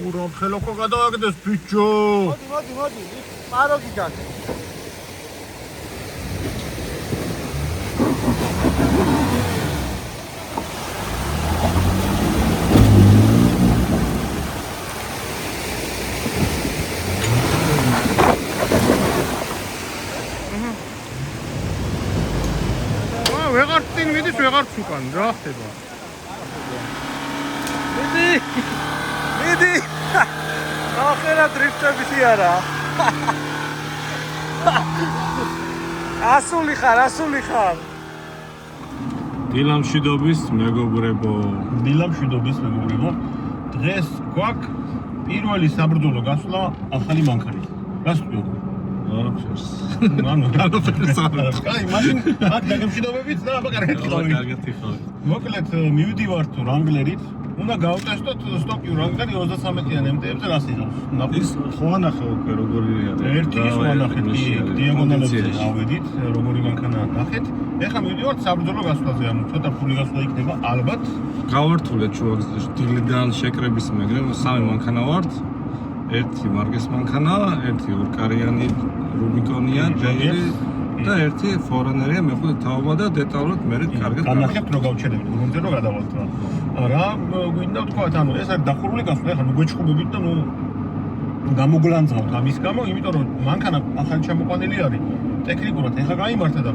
Uram ხელოქო გადავაგდეს ბიჭო. მოდი. პაროგი გაქვს. ვეღარ წინ მიდის, ვეღარ უკან, რა ხდება? მიდი. ახლა დრიფტები არა. ასული ხარ. დილამშვიდობის მეგობრებო. დღეს გვაქვს პირველი საბრძოლო გასვლა ახალი მანქანით. გასვლა. კაი, მაშინ აქ დაგემშვიდობებით და აბა კარგად ხარ. მოკლედ მივდივართ რანგლერით. უნდა გავტესტოთ სტოკი რანგლერი 33-იან MT-ებზე რას იღებს. ის ხო ანახე უკვე როგორი არის. ერთი ის ვანახეთ, დიაგონალებზე ავედით, როგორი მანქანაა ნახეთ. ეხლა მივდივართ საბრძოლო გასვლაზე, ანუ ცოტა ფული გასვლა იქნება ალბათ. გავართულეთ ჩუვაკს დილიდან შეკრების მეგრე, სამი მანქანა ვართ. ერთი მარკის მანქანა, ერთი ორკარიანი რუბიკონია, და ერთი ფორენერია, მე ხო თავობა და დეტალურად მე კარგად განახებთ რომ გავჩერდებით, გუნდზე რომ გადავალთ რა. რა გვინდა თქვა, ანუ ეს არის დახურული გასვლა, ეხლა ნუ გვეჭხობებით და ნუ გამოგლანძღავთ ამის გამო, იმიტომ რომ მანქანა ახალი ჩამოყვანილი არის. ტექნიკურად ეხლა გაიმართა და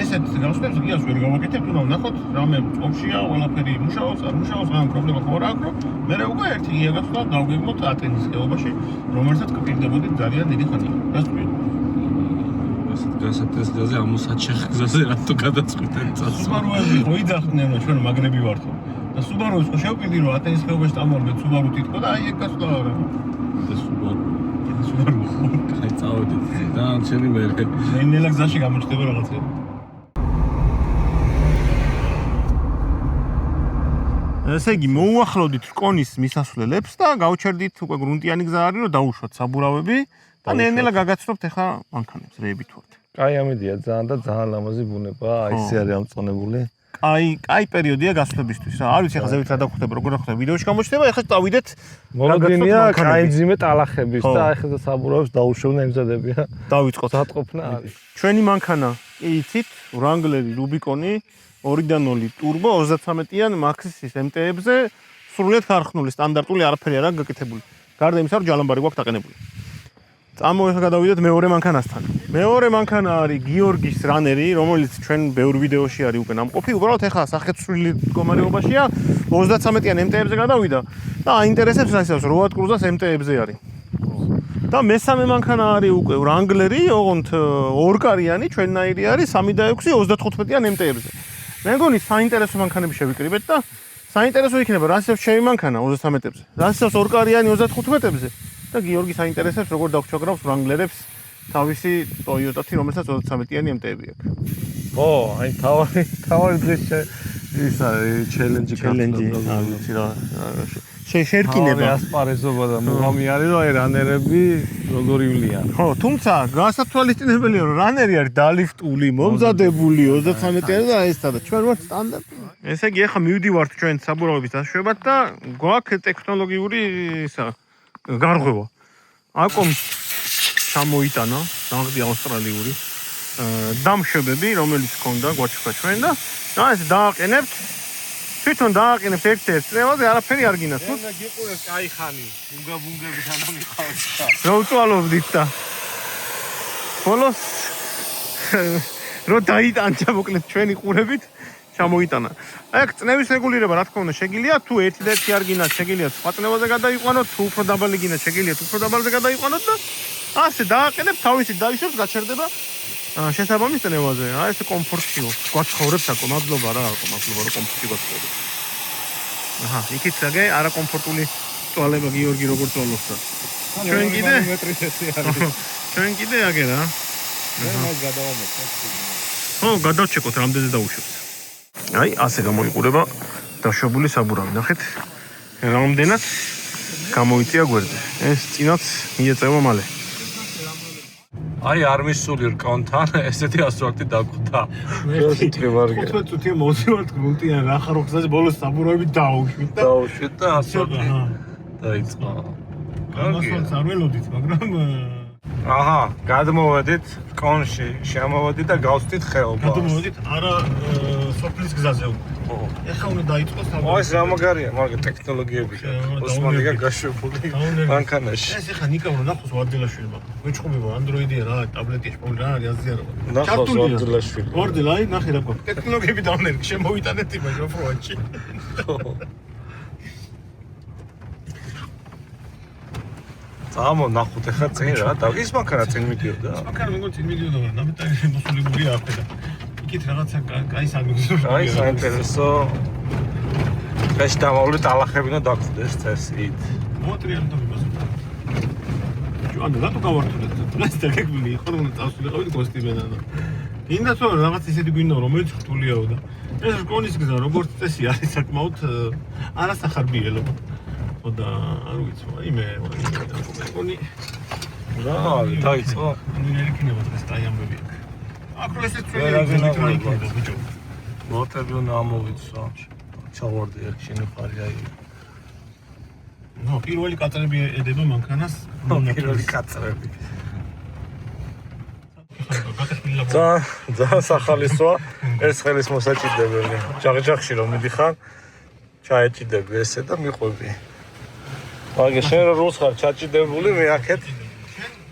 ესეთ გასვლებს გიას ვერ გავაკეთებთ, უნდა ვნახოთ, რამე ოფშია, ყველაფერი მუშაობს, არ მუშაობს, რა პრობლემა ხო არ აქვს, რომ მე უკვე ერთი ღია გასვლა დავგეგმოთ ატენის ხეობაში, რომელსაც კპირდებოდით ძალიან დიდი ხანი. გასწვიეთ. გასათეს გზაზე ამოსაჩეხ გზაზე რატო გადაწყვიტეთ წასვლა? სუბარუები ხო იძახდნენ რომ ჩვენ მაგრები ვართო. და სუბარუებს ხო შევპირდი რომ ატენის ხეობაში წამოვარდეთ სუბარუ თითქო და აი ეგ გასვლა არა. და სუბარუ. კაი წავედით. და შენი მე. ნელა გზაში გამოჩნდება რაღაცა. ესე იგი მოუახლოვდით რკონის მისასვლელებს და გავჩერდით უკვე გრუნტიანი გზა არის რომ დაუშვათ საბურავები და ნელა გაგაცნობთ ახლა მანქანებს რეებით ვართ. კაი ამედია ძალიან და ძალიან ლამაზი ბუნებაა, აი ესე არის ამწონებული. კაი პერიოდია გასვლებისთვის რა. არ ვიცი ახლა ზევით რა დაგხვდება, როგორ ხვდება ვიდეოში გამოჩნდება, ახლა წავიდეთ. მოლოდინია კაი ძიმე ტალახების და ახლა საბურავებს დაუშვენ ემზადებია. დავიწყოთ ატყოფნა არის. ჩვენი მანქანა, კი იცით, რანგლერი რუბიკონი 2.0 ტურბო 33-იან მაქსის MT-ებზე სრულიად ხარხნული სტანდარტული არაფერი არა გაკეთებული. გარდა იმისა, რომ ჯალამბარი გვაქვს დაყენებული. წამოეხლა გადავიდეთ მეორე მანქანასთან. მეორე მანქანა არის გიორგის რანერი, რომელიც ჩვენ ბევრ ვიდეოში არის უკვე ნამყოფი. უბრალოდ ეხლა სახეცვლილი მდგომარეობაშია 33-იან MT-ებზე გადავიდა და აინტერესებს რასაც 8 კრუზას MT-ებზე არის. და მესამე მანქანა არის უკვე რანგლერი, ოღონდ ორკარიანი, ჩვენნაირი არის 3.6 35-იან MT-ებზე. მე მგონი საინტერესო მანქანები შევიკრიბეთ და საინტერესო იქნება რასაც ჩემი მანქანა 33-ებზე, რასაც ორკარიანი 35-ებზე და გიორგი საინტერესებს როგორ დაგჩაგრავს რანგლერებს თავისი Toyota-თი, რომელსაც 33-იანი MT-ები აქვს. ო, აი თავი დღეს ის არის ჩელენჯი ვიცი რა. შეერკინება ასპარეზობა და მოგამი არის რომ აი რანერები როგორ ივლიან. ხო, თუმცა გასათვალისწინებელია რომ რანერი არის დალიფტული, მომზადებული 33-იანი და ეს და ჩვენ ვართ სტანდარტული. ესე იგი ახლა მივდივართ ჩვენ საბურავების დაშვებად და გვაქვს ტექნოლოგიური ისა გარღვევა. აკომ ჩამოიტანა, დამღდი ავსტრალიური დამშვებები, რომელიც ჰქონდა გვაჩქა ჩვენ და ეს დააყენებთ. თვითონ დააყენებთ ერთ-ერთ წრევაზე, არაფერი არ გინას. მე გიყურებს კაი ხანი, ბუნგა-ბუნგებით არ მიყავს და. რა უწვალობდით და ბოლოს რო დაიტანჯა მოკლედ ჩვენი ყურებით ჩამოიტანა. აქ წნევის რეგულირება რა თქმა უნდა შეგიძლია, თუ ერთ-ერთი არ გინათ, შეგიძლიათ სხვა წნევაზე გადაიყვანოთ, თუ უფრო დაბალი გინათ, შეგიძლიათ უფრო დაბალზე გადაიყვანოთ და ასე დააყენებთ, თავისით დაიშვებს, გაჩერდება შესაბამის წნევაზე. აი ეს კომფორტიო. გვაცხოვრებს აკო, მადლობა რა, მადლობა რომ კომფორტი გვაცხოვრებს. აჰა, იქით საგე არაკომფორტული ტუალება გიორგი როგორ წვალობს და. ჩვენ კიდე მეტრის ესე არის. ჩვენ კიდე აგე რა. მე მას გადავამოწმე. ხო, გადავჩეკოთ რამდენზე დაუშვებს. აი, ასე გამოიყურება დაშვებული საბურავი. ნახეთ, რამდენად გამოიწია გვერდზე. ეს წინაც მიეწევა მალე. აი არ მისული რკონთან ესეთი ასოაქტი დაგვხვდა. ერთი ვარგე. 15 წუთია მოვზივართ გრუნტიან რა ხარ ხზაზე ბოლოს საბურავები დაუშვით და და ასოაქტი დაიწყო. ამასაც არ ველოდით, მაგრამ აჰა, გადმოვედით კონში, შემოვედით და გავხდით ხეობას. გადმოვედით არა სოფლის გზაზე. ეხლა უნდა დაიწყოს თავი. ეს რა მაგარია, მაგრამ ტექნოლოგიები ოსმალია გაშვებული მანქანაში. ეს ეხლა ნიკა უნდა ნახოს ვარდილაშვილი მაგრამ. მეჩხუბება Android-ია რა, ტაბლეტია, შპონი რა არის აზია რა. ნახოს ვარდილაშვილი. ვარდილა, აი, ნახე რა გვაქვს. ტექნოლოგიები დავნერგ, შემოვიტანეთ იმაში ოფროადში. წამო ნახოთ ეხლა წინ რა და ის მანქანა წინ მიდიოდა. მანქანა მეგონი წინ მიდიოდა, მაგრამ ნამეტარი მოსულებულია აქ და. იქით რაღაცა კაი სამიგზო. აი საინტერესო. ეს დამავლით ალახები და დაგხვდეს წესით. მოატრიალ და მიბაზო. ანუ რატო გავართულეთ? ეს ტექნიკული იყო რომ წავსულიყავით კოსტიმენად. ინდა თუ რაღაც ისეთი გვინდა რომელიც რთულიაო და ეს რკონის გზა როგორც წესი არის საკმაოდ არასახარბიელო. და არ ვიცი, აი მე რკონი რა დაიწყო? ნუ ერიქნება დღეს და ამბები. აქ ესეც შეიძლება ბიჭო. მოტები უნდა ამოვიცვა. ჩავარდი ერთ შენი ხარი აი. ნუ პირველი კატრები ედება მანქანას. პირველი კატრები. ძალიან სახალისოა ეს ხელის მოსაჭიდებელი. ჯაღჯაღში რომ მიდიხარ, ჩაეჭიდები ესე და მიყვები. აგე შენ რო რუს ხარ ჩაჭიდებული მე აქეთ.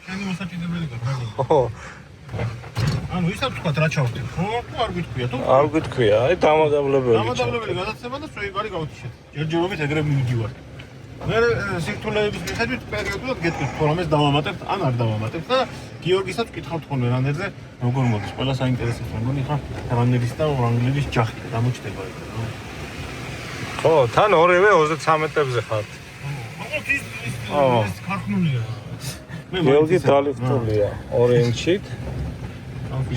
შენი მოსაჭიდებელი გაბრალი. ხო. ანუ ისა თქვათ რა ჩავდით, ხო? თუ არ გითქვია თუ? არ გითქვია, აი დამადავლებელი. დამადავლებელი გადაცემა და სწორი გარი გავთიშეთ. ჯერჯერობით ეგრე მივდივარ. მე სიკვდილების მიხედვით პერიოდულად გეტყვით, თუ რამეს დავამატებთ, ან არ დავამატებთ და გიორგისაც ვკითხავთ ხოლმე რანერზე, როგორ მოდის, ყველა საინტერესოა, მგონი ხა რანერის და ვრანგლერის ჯახი გამოჩნდება ეგ რა. ხო, თან ორივე 33-ებზე ხართ. ეს ქართულია. გიორგი დალიფტულია 2 ინჩით.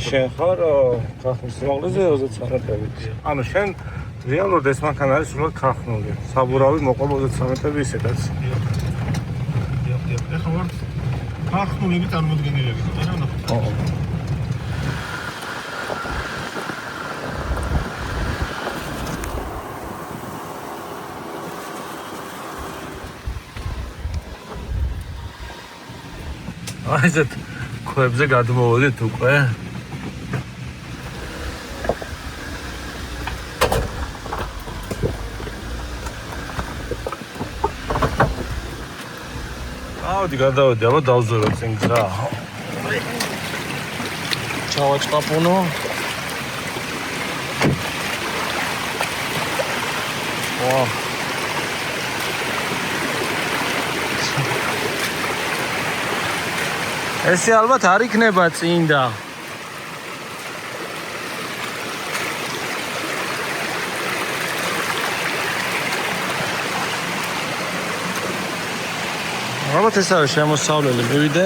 შენ ხარ ქართლის სიმაღლეზე 33-ით. ანუ შენ რეალურად ეს მანქანა არის სულად ქართული. საბურავი მოყვა 33-ები ისედაც. ეხლა ვარ ქართულები წარმოდგენილები, არა ნახოთ. ხო. აი ესეთ ქვებზე გადმოვედით უკვე. ავდი გადავედი, აბა დავზორო წინ გზა. ჩავაჭყაპუნო. ვა. ესე ალბათ არ იქნება წინ და ალბათ ეს არის შემოსავლელი, მივიდე.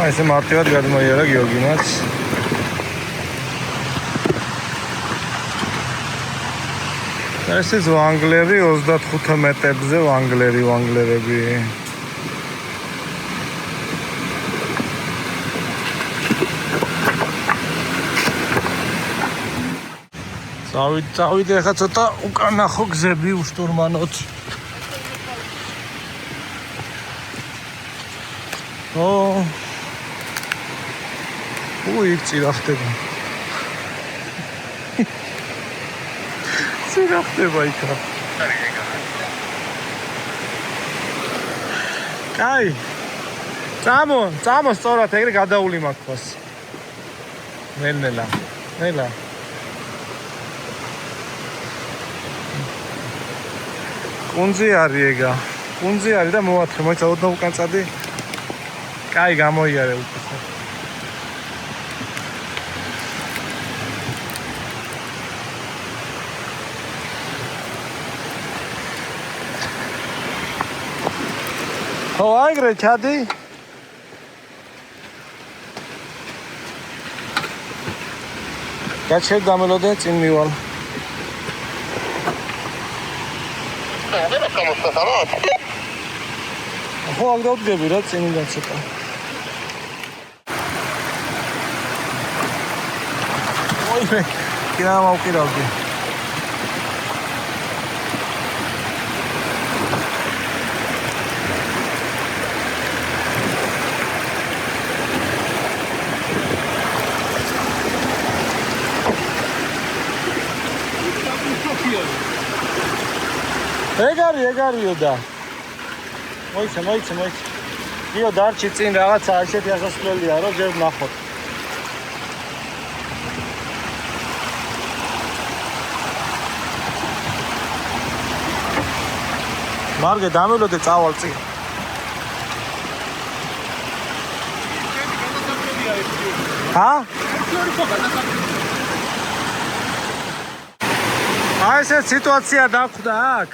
ესე მარტივად გადმოიარა გიორგიმაც. ესე ვანგლერი 25 მეტრებზე ვანგლერები. წავიდე ახლა ცოტა უკან ნახო გზები უშტურმანოთ. ო უი წირა ხდება. წირა ხდება იქა. კაი. წამო სწორად ეგრე გადაული მაქვს. ნელა. კუნძი არის ეგა. კუნძი არის და მოვათრე, მოიცა ოდნავ უკან წადი. კაი გამოიარე უკვე. ხო, აიგრე ჩადი. გაჩერ დამელოდე წინ მივალ. ხო, აქ დავდგები რა წინიდან ცოტა. ოიმე, კირა მოვკირავდი. ეგარიო და მოიცა. იო დარჩი წინ რაღაცა ასეთი ასასვლელია რომ ჯერ ნახოთ. მარგე დამელოდე წავალ წინ. ჰა? აი ეს სიტუაცია დახვდა აქ.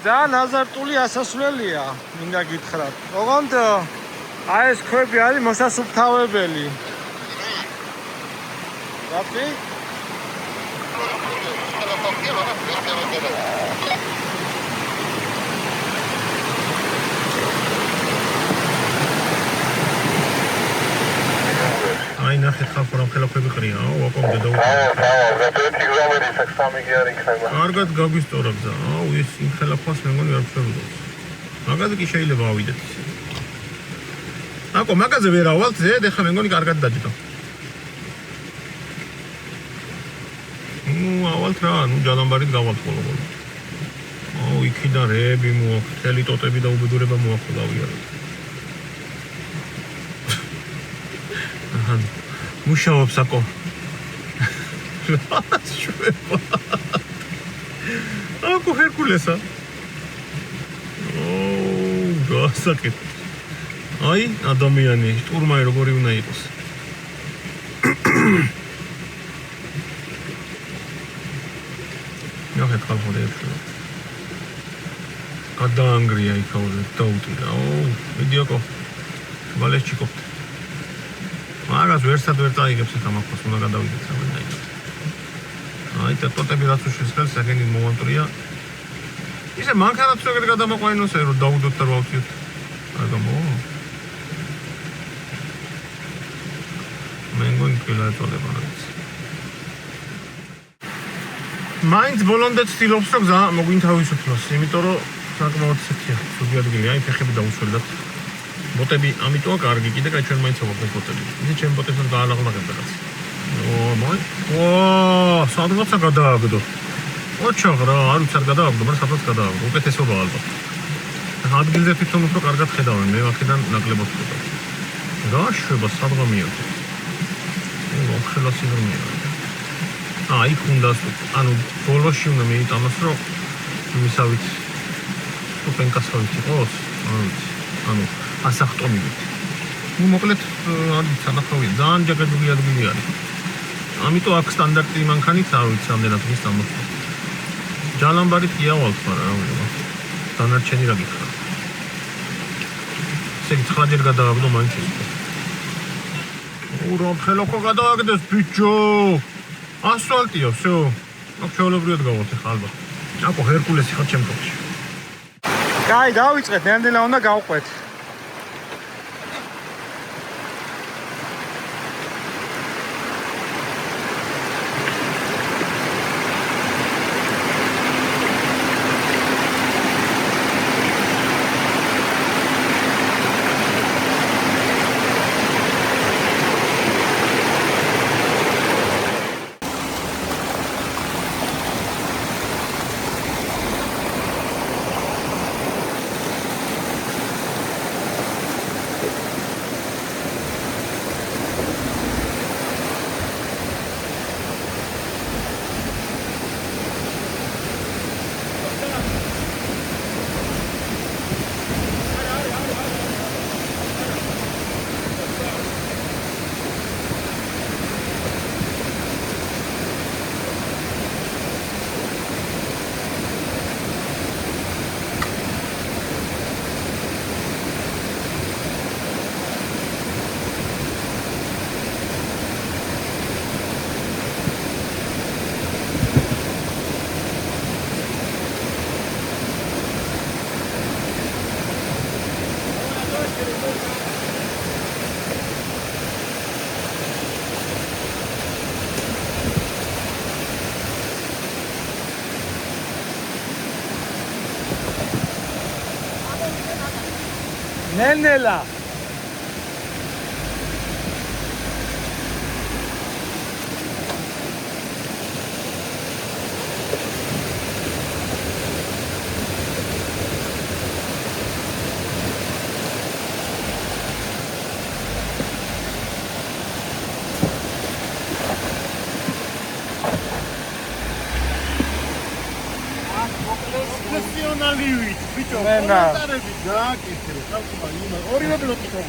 ძალიან აზარტული ასასვლელია, მინდა გითხრათ. ოღონდ აი ეს ქვები არის მოსასუფთავებელი. რატი? აი ნახეთ ხალხო რა ხელა ქვები ყრია, ვაკომდე და კარგად გაგვისტორებ და ეს იმ ხელაფას მე მგონი არ ვშევიდოს. მაგაზე კი შეიძლება ავიდეთ ისე. აკო მაგაზე ვერ ავალთ ზედ, ეხლა მე მგონი კარგად დაჯდა. ავალთ რა, ჯალამბარით გავალთ ყოველ. იქიდან რეები მოაქვს, თელი ტოტები და უბედურება მოაქვს გავიარეთ. მუშაობს აკო. აკო ჰერკულესა. გასაკეთ. აი, ადამიანი, штурмაი როგორი უნდა იყოს. ნახეთ ხალხო რეებში. გადაანგრია იქაურე დაუტირა. მიდი აკო. ვალეჩიკო. მაგას ვერსად ვერ წაიგებს ახლა მაგას უნდა გადავიდეთ სამენაი. აი და ტოტები რაც უშესხელს აგენი მომანტრია. ისე მანქანაც როგორ გადამოყვანინოს რომ დაუდოთ და ვავწიოთ. აგამო. მე მგონი კელა წოდება რაც. მაინც ბოლომდე ცდილობს რომ გზა მოგვინთავისუფლოს, იმიტომ რომ საკმაოდ ცეთია. სუდი ადგილი, აი ფეხები დაუსვენდათ. ბოტები ამიტოა კარგი, კიდე კაი ჩვენ მაინც ვაყოფ ბოტები. ისე ჩემ ბოტებთან დაალაღლაღებ რაღაც. სადღაცა გადააგდო. ოჩაღ რა, არ ვიცი არ გადააგდო, მაგრამ სადღაც გადააგდო. უკეთესობა ალბათ. ადგილზე თვითონ უფრო კარგად ხედავენ, მე აქედან ნაკლებად ვხედავ. რა შვება სადღამია. ხელა სიღრმეა. იქ უნდა ანუ ბოლოში უნდა მეიტანოს რომ იმისავით უპენკასავით იყოს, ანუ ასახტომივით. მოკლედ არის სანახავია, ძალიან ჯაგადული ადგილი არის. ამიტომ აქ სტანდარტი მანქანით არ ვიცი ამდენად ის დამოწვა. ჯალამბარით კი ავალთ, მაგრამ რა დანარჩენი რა გითხრა. ესე იგი 9 ჯერ გადააგდო მაინც ის. რა ხელოქო გადააგდეს ბიჭო. ასფალტია, всё. აქ ჩაოლებრიად გავალთ ახლა ალბათ. აკო ჰერკულესი ხარ ჩემთვის. კაი, დავიწყეთ, ნამდვილად უნდა გავყვეთ. ნენელა პროფესიონალივით, ბიჭო, მენა. კომენტარებით გააკეთე, ხალხმა იმა, ორივე ბლოკი თქო.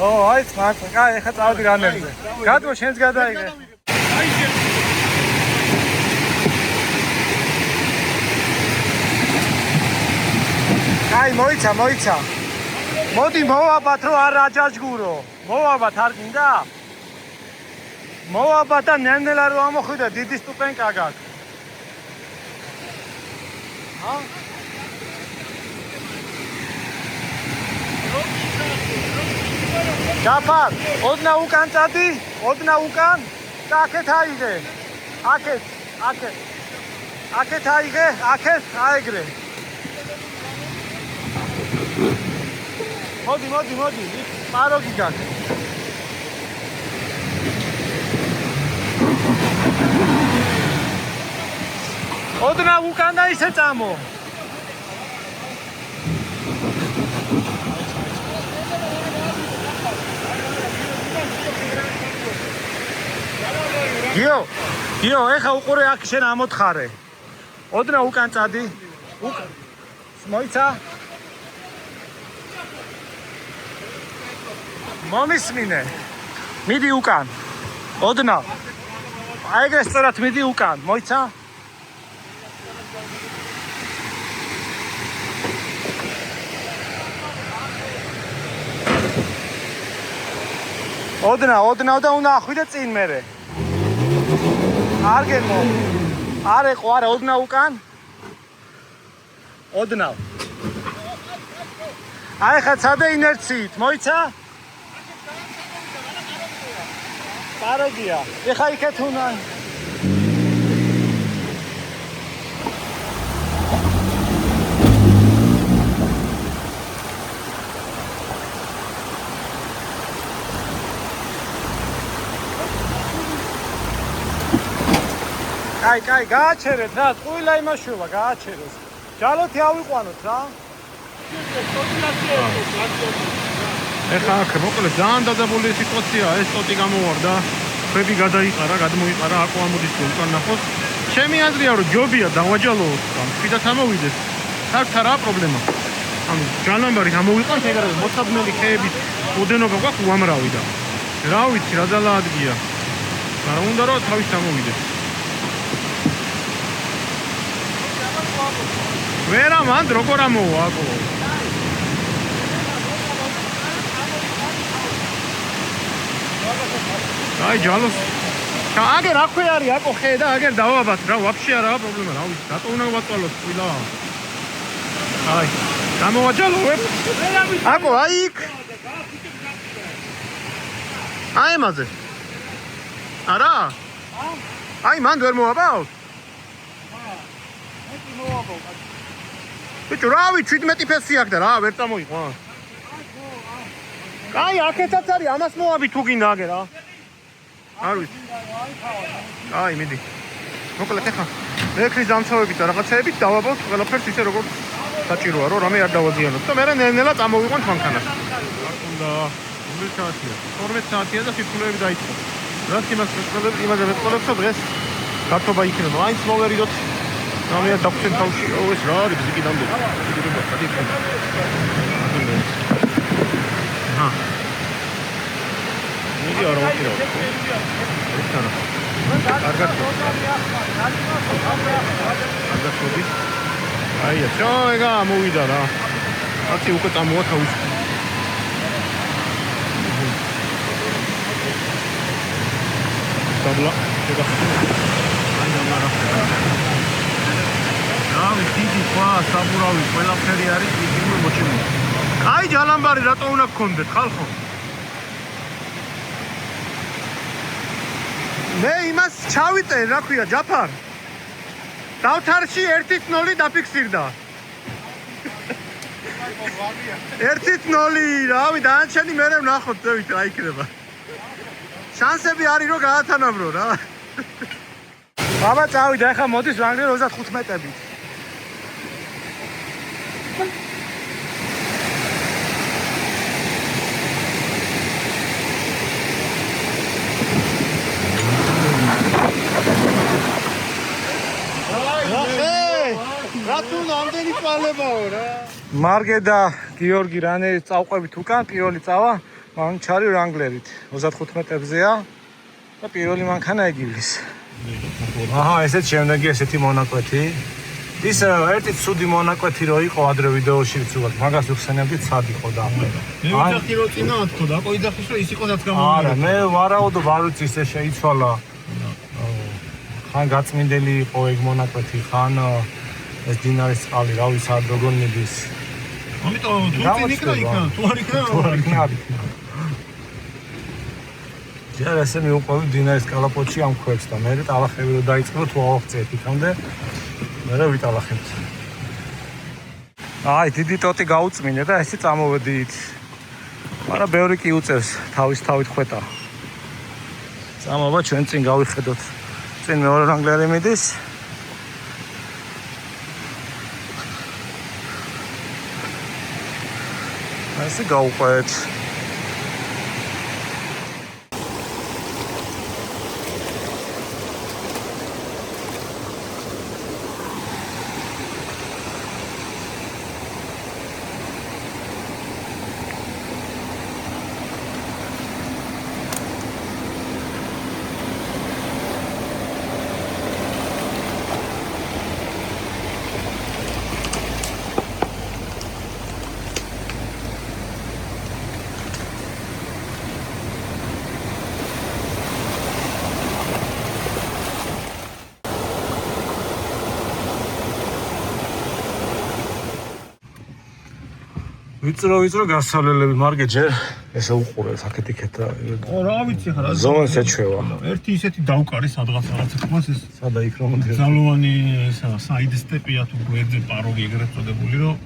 ო, აი, მაგ, კაი, ეხა წავდი რანერზე. გადმო, შენც გადაიღე. აი შენ კაი, მოიცა. მოდი მოვაბათ, რომ არ აჯაჯგურო. მოვაბათ, არ გინდა? მოვაბათ და ნენელა რო ამოხვიდა, დიდი სტუპენკა გაქვს. ა? Jafar, odna ukan წადი, odna ukan და აქეთ აიღე. აქეთ აიღე, აქეთ აიგრე. მოდი, პაროგი გაქვს. odna ukan და ისე წამო. გიო, ეხა უყურე აქ შენ ამოთხარე. odna ukan წადი. მოიცა? მომისმინე. მიდი უკან. odna. აიგრე სწორად მიდი უკან. მოიცა? odna და უნდა ახვიდე წინ მერე. არ გემო. არ ეყო, არა, odna უკან. odna. აი ხა ცადე ინერციით, მოიცა? პაროგია. ეხა იქეთ უნდა. კაი, გააჩერეთ რა, წუილა იმაშულა, გააჩერეს. ჯალოთი ავიყვანოთ რა. ეხა აქ მოკლედ ძალიან დაძაბული სიტუაცია, ეს ტოტი გამოვარდა, ხები გადაიყარა, გადმოიყარა, აკო ამოდის უკან ნახოს. ჩემი აზრია რომ ჯობია დავაჯალოთ, თვითონ ამოვიდეს. საერთოდ რა პრობლემა? ანუ ჯალამბარი ამოვიყანთ, ეგრევე მოცაბნელი ხეებით ოდენობა გვაქვს უამრავი და რა ვიცი, რა ძალა ადგია. მაგრამ უნდა რომ თავის ამოვიდეს. ვერა მანდ როგორ ამოვა აკო? აი ჯალოს. აგერ აქვე არის აკო ხე და აგერ დავაბათ რა, ვაფშე არაა პრობლემა, რა ვიცი, რატო უნდა ვაწვალოთ თვილა? აი, გამოვაჯალოვებ. აკო აი იქ. აი მაზე. არა? აი მანდ ვერ მოვაბავ? ბიჭო, რა ვიცი, 17 ფესი აქვს და რა, ვერ წამოიყვა. კაი, აქეთაც არის, ამას მოვაბი თუ გინდა აგერ რა. არ ვიცი. კაი, მიდი. მოკლედ ეხა ეკრის დამცავებით და რაღაცეებით დავაბავთ ყველაფერს ისე როგორც საჭიროა, რომ რამე არ დავაზიანოთ. და მე ნელა წამოვიყვანთ მანქანას. რა თქმა უნდა, 12 საათია და სიკვდილები დაიწყო. რაც იმაზე მეტყოლებს და დღეს გართობა იქნება. მაინც მოვერიდოთ. რამე დაგხვენ თავში. ეს რა არის ბზიკი დამბო. ჰა. მიდი არ ვაკირო. ესანა. კარგად. აია, შოეგა მოვიდა რა. ათი უკვე წამოვა თავის. დაბლა, შეგახსნა. აი ამარა. რავი, დიდი ხვა, საბურავი, ყველაფერი არის იგივე მოჩემო. აი ჯალამბარი რატო უნდა გქონდეთ ხალხო? მე იმას ჩავიტენ, რა ქვია, ჯაფარ. დავთარში 1-0 დაფიქსირდა. 1-0, რავი, დანარჩენი მერე ვნახოთ, ზევით რა იქნება. შანსები არის რომ გაათანაბრო რა. აბა წავიდა, ახლა მოდის რანგლერ 35-ებით. რა თუ ნამდვილი ყალებაო რა. მარგე და გიორგი რანე წავყვებით უკან, პირველი წავა მანჩარი რანგლერით. 35-ებზეა და პირველი მანქანა იგივლის. აჰა, ესეც შემდეგი ესეთი მონაკვეთი. ის ერთი ცუდი მონაკვეთი რო იყო ადრე ვიდეოში ვცულა, მაგას ვხსენებდი ცად იყო და. მე ვიძახი რომ წინა თქო და ყოიძახის რომ ის იყო რაც გამომიგდა. არა, მე ვარაუდობ არ ვიცი ესე შეიცვალა. ხან გაწმინდელი იყო ეგ მონაკვეთი, ხან ეს დინარის წყალი, რა ვიცი არ როგორ მიდის. ამიტომ თუ წინ იქნა იქნა, თუ არ იქნა არ იქნა. ჯერ ესე მიუყვები დინარის კალაპოტში ამ ქვებს და მე ტალახები რო დაიწყო თუ ავახცეთ იქამდე მე ვიტალახებთ. აი დიდი ტოტი გაუწმინე და ესე წამოვედით. მაგრამ ბევრი კი უწევს თავის თავით ხვეტა. წამოვა ჩვენ წინ გავიხედოთ. წინ მეორე რანგლერი მიდის. ასე გავუყვეთ. ვიწრო გასავლელები მარგე ჯერ ესე უყურებს აქეთ იქეთ და რა ვიცი ხა რა ზომას ეჩვევა. ერთი ისეთი დავკარი სადღაც რაღაცა თქოს ეს სადა იქ რომ მოდიოდა. ზალოვანი საიდ სტეპია თუ გვერდზე პაროგი ეგრეთ წოდებული რომ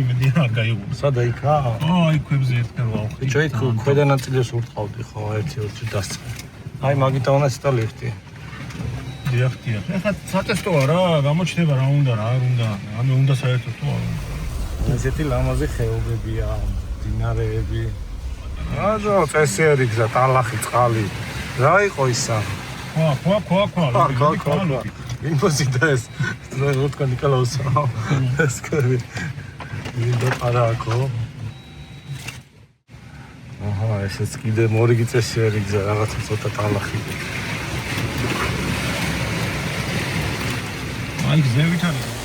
იმედი არ გაიგო. სადა იქა? აი ქვებზე ერთგან ვავხდი. ბიჭო იქ ქვედა ნაწილს ურტყავდი ხო 1-2 დასწრე. აი მაგითა უნდა ცოტა ლიფტი. დიახ. ეხლა სატესტოა რა, გამოჩნდება რა უნდა რა არ უნდა. ამე უნდა საერთოდ თუ არ უნდა. ესეთი ლამაზი ხეობებია, დინარეები. აზო წესიერი გზა, ტალახი, წყალი. რა იყო ისა? ქვა. იმპოზიტა ეს. რო თქვა ნიკოლაუსა. ეს კები. ვინდა პარაკო. აჰა, ესეც კიდე მორიგი წესიერი გზა, რაღაცა ცოტა ტალახი. აი გზევით არის.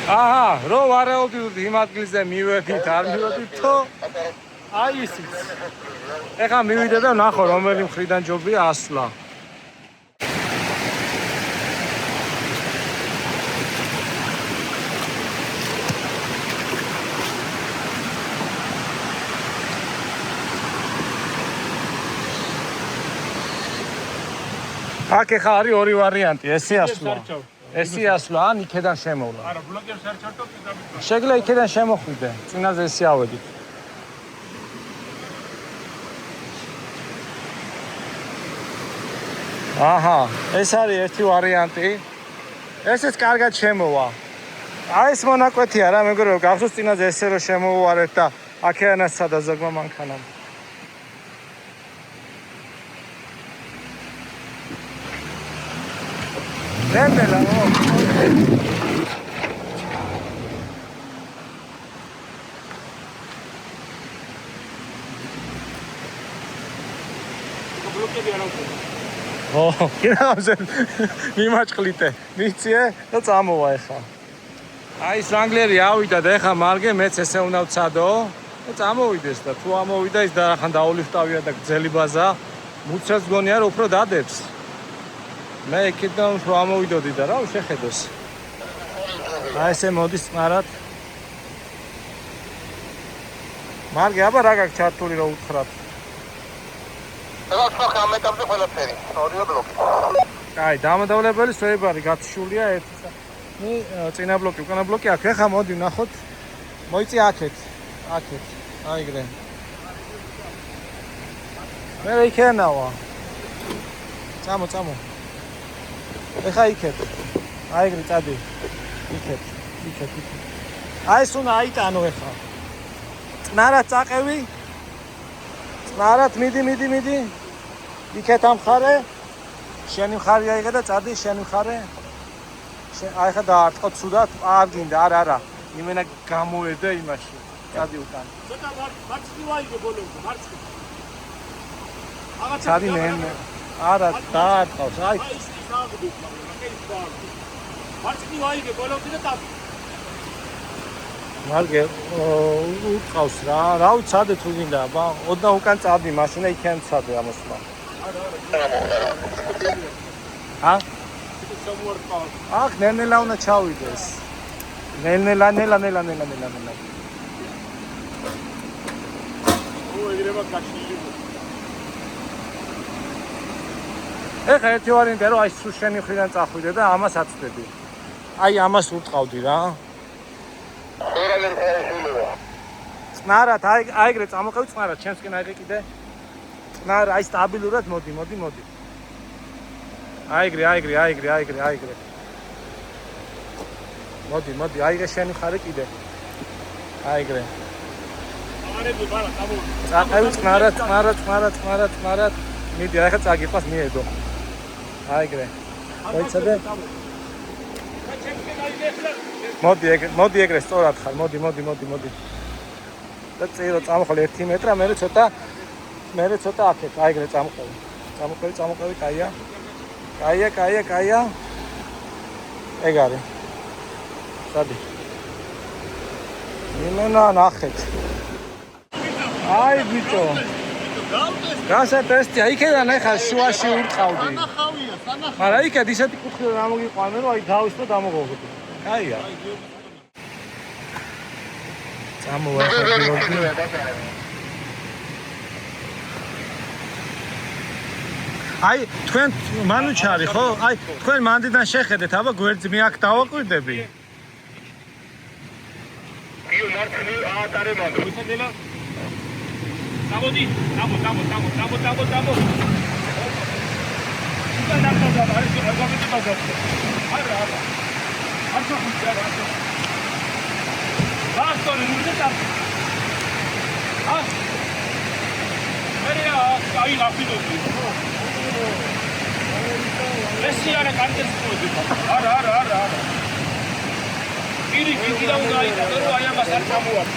აჰა, რო ვარაუდობდი იმ ადგილზე მივედით, არ მივედითო? აი ისიც. ეხლა მივიდე და ნახო რომელი მხრიდან ჯობია ასვლა. აქ ეხლა არის ორი ვარიანტი, ესე ასვლა. ესე ასვლა, ან იქედან შემოვლა. არა, ბლოგერს არ ჩართო პირდაპირ. შეგიძლია იქედან შემოხვიდე, წინაზე ესე ავედით. აჰა, ეს არის ერთი ვარიანტი. ესეც კარგად შემოვა. აი ეს მონაკვეთია რა, მეგობრებო, გახსოვს წინაზე ესე რომ შემოვარეთ და აქედანაც სადაზოგმა მანქანამ. ნემელა კინამზე მიმაჭყლიტე, მიწიე და წამოვა ეხა. აი ეს რანგლერი ავიდა და ეხა მარგე მეც ესე უნდა ვცადო და წამოვიდეს და თუ ამოვიდა ის და ახან დაულიფტავია და გძელი ბაზა, მუცელს გონია რომ უფრო დადებს. მე იქიდან უფრო ამოვიდოდი და რა შეხედოს. აი ესე მოდის წნარად. მარგე აბა რა გაქვს ჩართული რომ უთხრათ. რა სხვა ამ ეტაპზე ყველაფერი, ორივე ბლოკი. აი, დამადავლებელი სვეიბარი გათშულია ერთი. წინა ბლოკი, უკანა ბლოკი აქ. ეხა მოდი ვნახოთ. მოიწი აქეთ. აქეთ. აიგრე. მე იქენავა. წამო. ეხა იქეთ. აიგრე წადი. იქეთ. აი ეს უნდა აიტანო ეხა. წნარად წაყევი. წნარად მიდი. იქეთ ამხარე. შენი მხარი აიღე და წადი შენი მხარე. აი ხა დაარტყო ცუდად, არ გინდა, არა. იმენა გამოედე იმაში. წადი უკან. ცოტა მარცხნივ აიღე ბოლომდე, მარცხნივ. წადი მე. არა, დაარტყავს, აი. ის აღდი, მაგრამ ის დაარტყო. მარცხნივ აიღე ბოლომდე და წადი. მარგე უყავს რა ვიცადე თუ გინდა, აბა, ოდნა უკან წადი, მაშინა იქიდან წადე ამას რა. ა? აქ ნელ-ნელა უნდა ჩავიდეს. ნელ-ნელა. ეგრევა გაშლილი. ეხა ერთი ვარიანტია რომ აი სულ შენი მხრიდან წახვიდე და ამას აცდები. აი ამას ურტყავდი რა. წნარად, აიგრე წამოყევი წნარად, ჩემსკენ აიღე კიდე. წნარ, აი სტაბილურად მოდი. აიგრე. მოდი, აიღე შენი მხარე კიდე. აიგრე. აღარები ბარა, წამო. წაყევი წნარად. მიდი, აი ხა წაგიყვას მიედო. აიგრე. მოიცადე? მოდი ეგრე სწორად ხარ, მოდი. და წირო წამოყოლი 1 მეტრა, მე ცოტა აქეთ, აიგრე წამოყოლი. წამოყოლი, კაია. ეგ არის. წადი. იმენა ნახეთ. აი ბიჭო. გასატესტია, იქიდან ეხა შუაში ურტყავდი. სანახავია. მაგრამ იქად ისეთი კუთხე რა მოგიყვანე, რომ აი დავისო დამოგოღდი. აია. წამოვა ხა ბლოკი. აი თქვენ მანუჩარი ხო? აი თქვენ მანდიდან შეხედეთ, აბა გვერდზე მე აქ დავაკვირდები. იო მარცხნივ აატარე მაგ. ვისადელა. წამოდი. წამო. უკან დაგდო, არის აგავიტი ბაზარი. არა. არ ჩახუჭა რა. ბასტონი მუდეთა. აი რაფიდოდი. ესე არა კანტესტოდი. არა. იგი დაუნა აიტანო, რომ აი ამას არ წამოაქვს.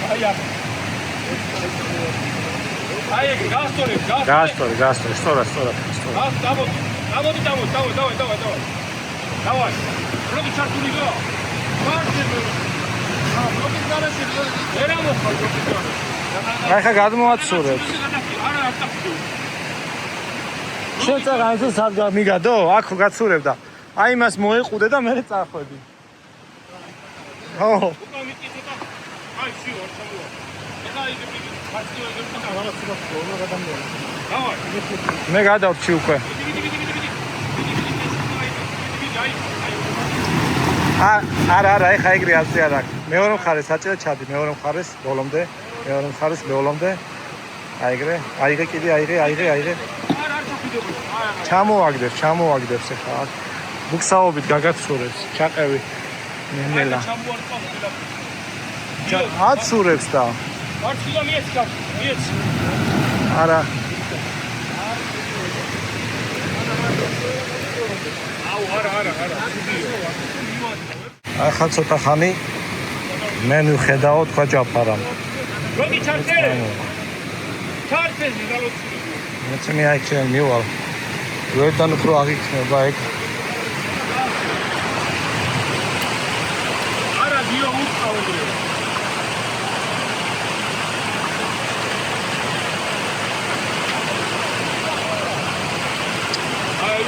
აი გასტორი. სწორად. დავოდი. დავაი. ბლოკი ჩართულია. მარტივი. ბლოკი გარეშე. ერა მოხარ ბლოკი გარეშე. აი ხა გადმოაცურებს. არა წახდო. შენ წაღა ეს სადგა მიგადო? აქ გაცურებდა. აი მას მოეყუდე და მე წახვედი. ხო. უკან მიკიდე. აი შიო არ ჩამოვა. ეხა იგი ფასტიო ეგრე დავაი. მე გადავრჩი უკვე. არა, ეხა ეგრე ასე არ აქვს. მეორე მხარეს აჭერა ჩადი, მეორე მხარეს ბოლომდე. აიგრე, აიღე კიდე, აიღე. არ ჩაფიდებული. ჩამოვაგდებს ეხა. ბუქსაობით გაგაცურებს, ჩაყევი. ნელა. აცურებს და. მარცხილა მიეც. არა. არა. ახლა ცოტა ხანი მე მიხედავ თქვა ჯაფარამ. როდი ჩარტე? ჩარტეზი გალოცული. მეც მე აი ჩვენ მივალ. ვერთან უფრო აღიქნება ეგ. არა დიო უწყავდი.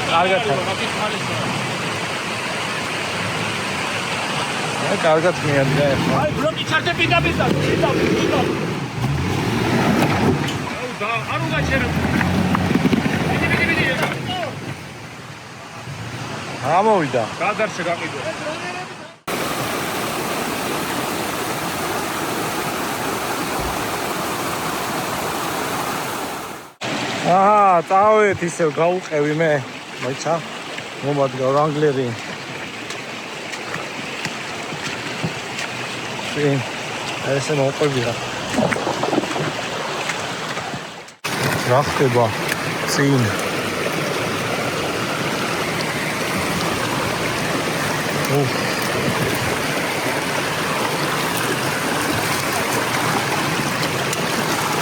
კარგად. კარგად მიადგა ახლა. აი ბლოკი ჩარტე პიდაბიზა. არ უნდა ჩერებ. მიდი. ამოვიდა. გადარჩე გაყიდო. წავედით ისევ გავუყევი მე. მოიცა. მომადგა რანგლერი. ესე მოყვები რა. რა ხდება? წინ.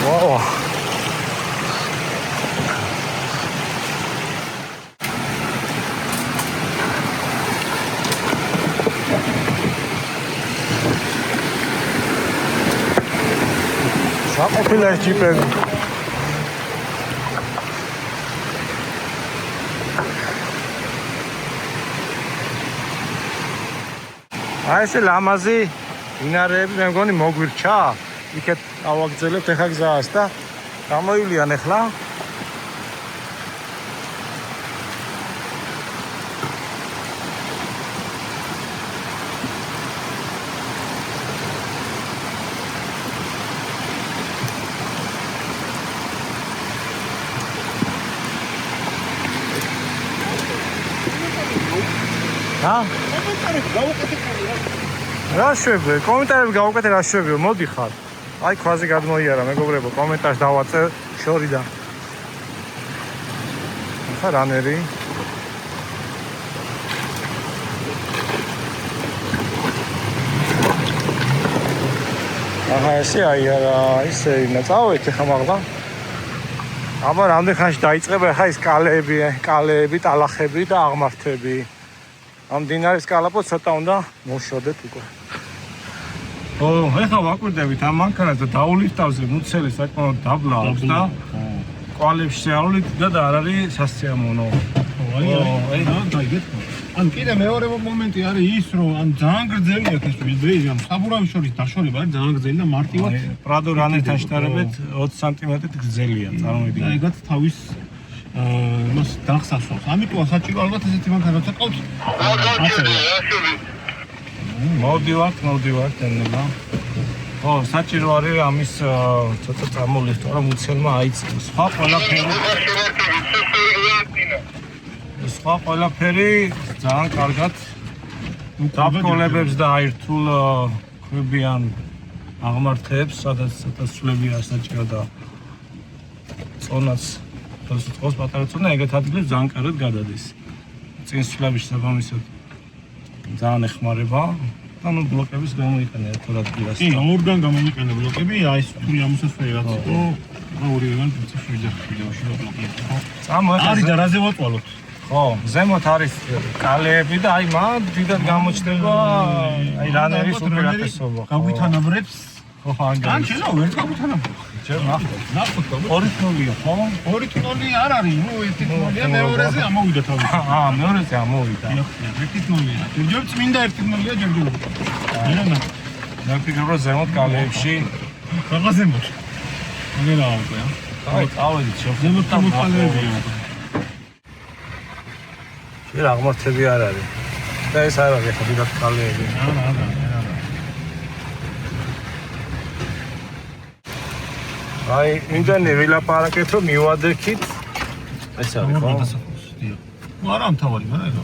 ვაუ. საყოფილა ეს ჯიპები. აი ესე ლამაზი მინარეები მე მგონი მოგვირჩა. იქეთ ავაგრძელებთ ეხა გზას და გამოივლიან ახლა. რა შვებია? კომენტარები გავუკეთე რა შვებია? მოდი ხარ. აი ქვაზე გადმოიარა მეგობრებო, კომენტარს დავაწე შორიდან. ხა რანერი? აჰა ესე აი არა, ისე წავედით ხა მაგლა. აბა რამდენ ხანში დაიწყება ხა ის კალეები, ტალახები და აღმართები. ამ დინარის კალაპო ცოტა უნდა მოშოდეთ უკვე. ეხლა ვაკვირდებით ამ მანქანას და დაულიფტავზე მუცელი საკმაოდ დაბლა აქვს და კვალებში შეავლით და არ არის სასიამოვნო. აი დაიგეთ. ან კიდე მეორე მომენტი არის ის რომ ან ძალიან გრძელია ეს ვიდეო ამ საბურავის შორის დაშორება არის ძალიან გრძელი და მარტივად პრადო რანერთან შედარებით 20 სანტიმეტრით გრძელია, წარმოვიდგინე. ეგაც თავის მას დახსასვავს. ამიტომ საჭირო ალბათ ესეთი მანქანა როცა ყავთ. მოვდივართ ენება. საჭირო არის ამის ცოტა წამოლიხტო, რომ უცელმა აიწოს. სხვა ყველაფერი ძალიან კარგად დაბკოლებებს და აირთულ ქვებიან აღმართებს, სადაც სულები არ საჭირო და წონაც თოს პატარა წონა ეგეთ ადგილებს ძალიან კარგად გადადის. წინსვლების საბამისად ძალიან ეხმარება. ანუ ბლოკების გამოიყენა ერთ ადგილას. კი, ორგან გამოიყენა ბლოკები, აი ეს თური ამოსასვლელი რაც იყო, ორივეგან ვიდეოში ბლოკები. არის და რაზე ვატყვალოთ? ხო, ზემოთ არის კალეები და აი მან დიდად გამოჩნდება აი რანერის უპირატესობა. გაგვითანაბრებს? ხო, ანგარიშ. ან შეიძლება ვერ გაგვითანაბრებს. ჯერ ნახოთ, ორი თნოლია, ხო? ორი თნოლი არ არის, ნუ ერთი თნოლია, მეორეზე ამოვიდა თავი. მეორეზე ამოვიდა. ერთი თნოლია. ჯერ წმინდა ერთი თნოლია, ჯერ. არა, მე ვფიქრობ, რომ ზემოთ კალეებში რაღაცემოთ. აღარა აღვია. აი, წავედით შევ. ზემოთ კალეებია. შეიძლება აღმართები არ არის. და ეს არ არის, ხო, დიდად კალეები. არა. აი, იმდენი ვილაპარაკეთ, რომ მივადექით. ეს არის, ხო? ნუ არა მთავარი, მაგრამ ეგა.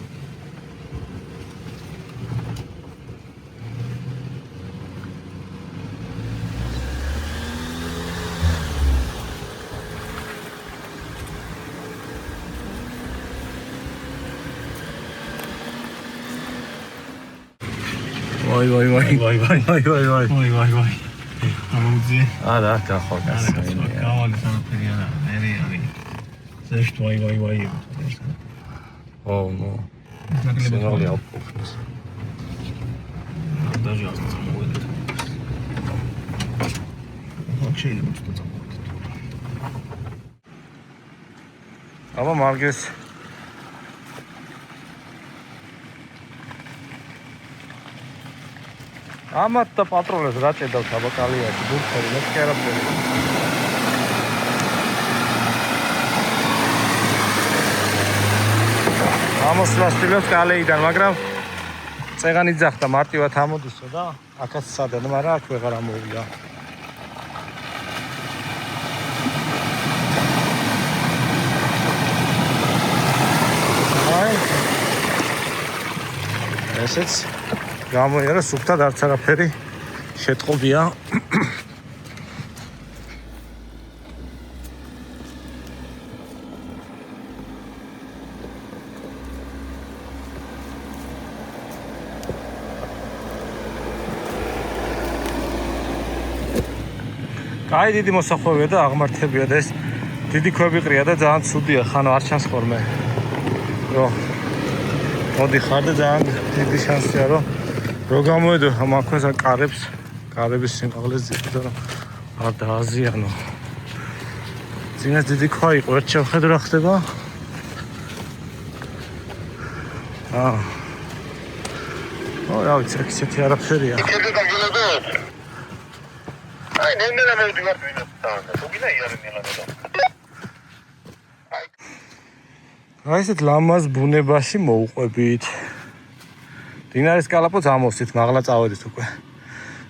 ვაი. ამოძი. არა, დახოგას. გავალი სამფერი არა, მე არის. ზეშტ ვაი. ნო. სინოლი ოპოფის. даже остановит. Вообще не может остановить. აბა მარგეს. ამათ და პატრონებს რა ჭედავს აბა კალიაში ბურთები მე კი არა ვფერი. გამოსვლას ვთვლებს კალეიდან, მაგრამ წეღანი ძახდა მარტივად ამოდისო და აქაც სადან, მაგრამ აქ ვეღარ ამოვიდა. ესეც გამოიარა სუფთად არც არაფერი შეტყობია. კაი დიდი მოსახვევია და აღმართებია და ეს დიდი ქვები ყრია და ძალიან ცუდია, ხანო არ ჩანს ხოლმე. მოდი ხარ და ძალიან დიდი შანსია რომ გამოვედო ამ აქვეს კარების სიმაღლეზე ზედა რომ არ დააზიანო. წინას დიდი ქვა იყო, ერთ შევხედო რა ხდება. რა ვიცი, ისეთი არაფერია. Ay, nendela me diga tuina tanda. Tugina iarnela da. აი ესეთ ლამაზ ბუნებაში მოუყვებით. დინარის კალაპოც ამოვსით, მაღლა წავედით უკვე.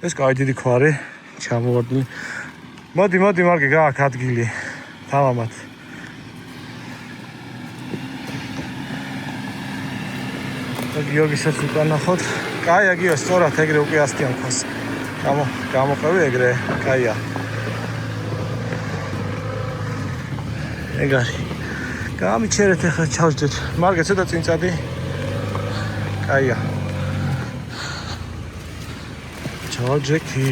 ეს კაი დიდი ქვარი ჩამოვარდნილი. მოდი, მარგი გააკ ადგილი. თამამად. გიორგისაც უკვე ნახოთ. კაი, აგიო, სწორად ეგრე უკვე ასტიან ქვას. გამოყევი ეგრე, კაია. ეგარი. გამიჩერეთ ახლა ჩავჯდეთ. მარგე ცოტა წინწადი. კაია. ჩავჯექი.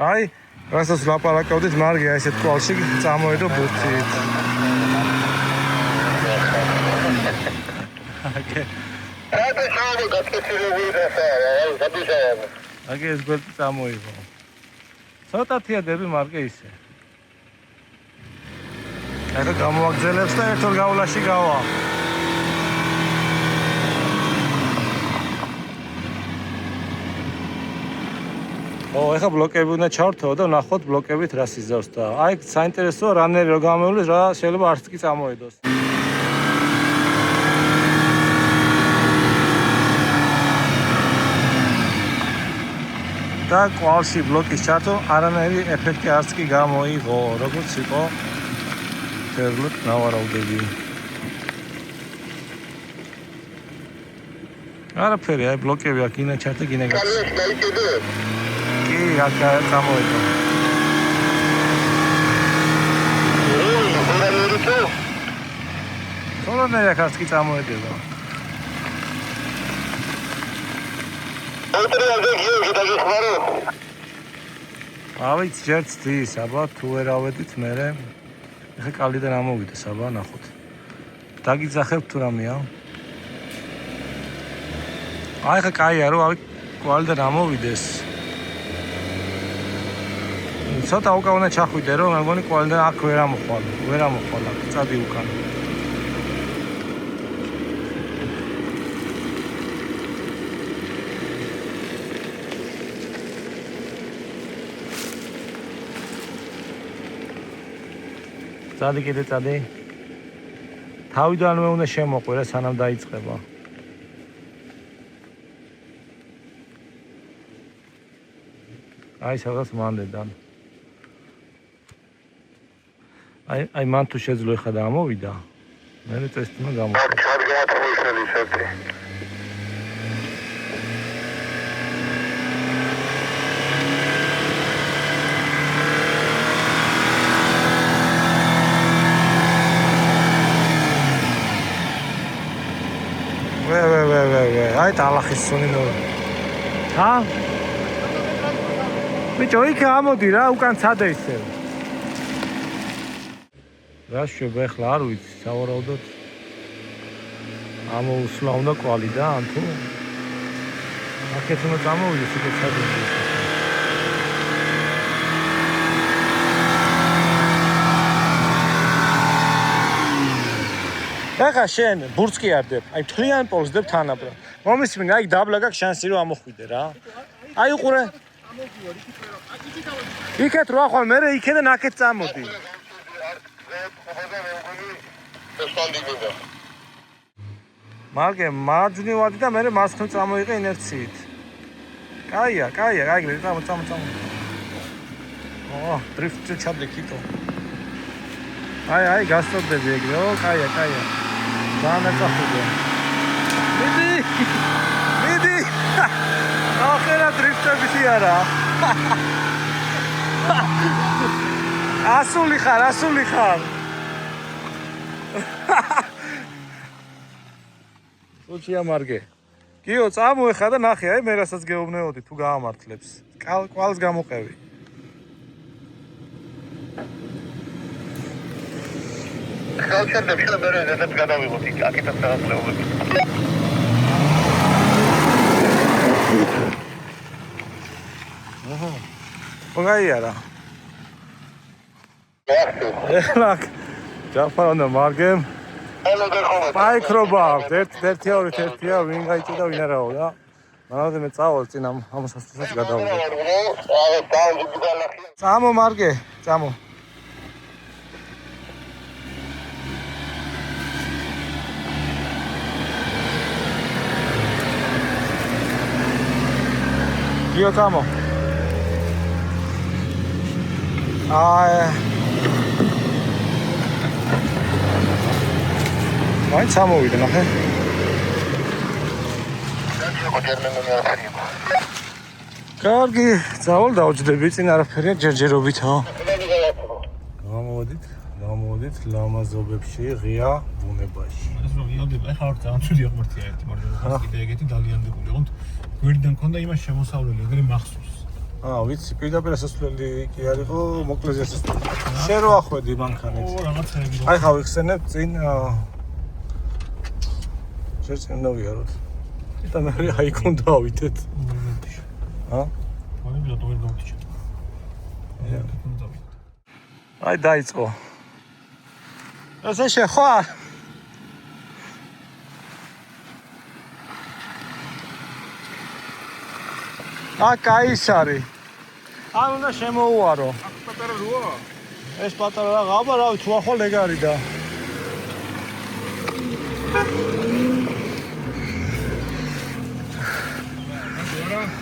აი, რასაც ლაპარაკობდით, მარგე აი ესეთ კვალში წამოედო ბურთით. Აბა შავი გასწრებული და გადიშავა. აგე ეს გვერდი წამოიღო. ცოტათია დები მარგე ისე. ახლა გამოაგზელებს და ერთ ორ გავლაში გავა. ახლა ბლოკები უნდა ჩავრთო და ნახოთ ბლოკებით რა სიზავს და აი საინტერესოა რანერი რო გამოვლის რა შეიძლება არც კი წამოედოს. და კვალში ბლოკის ჩართო არანაირი ეფექტი არც კი გამოიღო, როგორც იყო ფერლოთ ნავარაუდები. არაფერი, აი ბლოკები აქ ინა ჩართე, გინა გაც. კი, აქ გამოიღო. სოლანერი აქ არც კი წამოედება. ავიც ჯერც დის, აბა თუ ვერ ავედით მერე ეხა კალიდან ამოვიდეს, აბა ნახოთ. დაგიძახებთ თუ რამეა? აი ხა კაია რომ ავი კვალიდან ამოვიდეს. ცოტა უკან უნდა ჩახვიდე რომ მე მგონი კვალიდან აქ ვერ ამოხვალ, წადი უკან. წადი კიდე წადი. თავიდანვე უნდა შემოყვე რა სანამ დაიწყება. აი სადაც მანდედან. აი მან თუ შეძლო ეხლა და ამოვიდა. მე ტესტი უნდა გამოვიდა. აი ტალახის სუნი მო. ბიჭო იქ ამოდი რა, უკან ცადე ისე. რა შვება ახლა არ ვიცი, სავარაუდოდ ამოუსვლა უნდა კვალი და ან თუ აქეთ უნდა წამოვიდეს იქ ცადე. ახლა შენ ბურთს კი არდებ, აი მთლიან პოლს დებ თანაბრად. მომისმინე, აი დაბლა გაქვს შანსი რომ ამოხვიდე რა. აი უყურე. იქეთ რა ხვალ მე იქიდან აქეთ წამოდი. მარგე მარჯვნივადი და მე მარცხნივ წამოიღე ინერციით. კაია, კაი, წამო. დრიფტი ჩადე კიტო. აი, გასწორდები ეგრე. კაია. ძალიან აწახულია. მიდი. ახლა დრიფტები არა. ასული ხარ. უჩია მარგე. კიო, წამოეხა და ნახე, აი მე რასაც გეუბნეოდი თუ გაამართლებს. კვალს გამოყევი. ხალხთან შეიძლება ერთად გადავიღოთ იქ, აქედან დაახლოებით. პოგაიარა. ეხლა ჯაფარონდა მარგემ მაიკრობა ერთია ვინ გაიწედა ვინ არაო და მანამდე მე წავალ წინ ამასაც გადავიღე. წამო მარგე, წამო. გიო წამო. აი წამოვიდა ნახე. კარგი, წავალ დავჯდები წინ არაფერია ჯერჯერობითო. გამოვედით ლამაზობებში ღია ბუნებაში. ეს რომ ვიალდება, ახლა არ ძალიან ღმერთია ერთი მაგრამ კიდე ეგეთი დალიანებული ოღონდ გვერდიდან ქონდა იმას შემოსავლელი ეგრე მახსოვს. ვიცი, პირდაპირ ასასვლელი კი არისო, მოკლეზე ასასვლელი. შენ რო ახვედი მანქანით. რაღაცები. აი ხა ვიხსენებ წინ შენ დავიაროთ. და მე აი კონდა ავიდეთ. მოდები და ვერ დავიჩე. აი დაიწყო. ესე შეხვა. კაისარი. ან უნდა შემოუარო. პატარა როა. ეს პატარა რა ღაბა რავი თუ ახალ ეგარი და.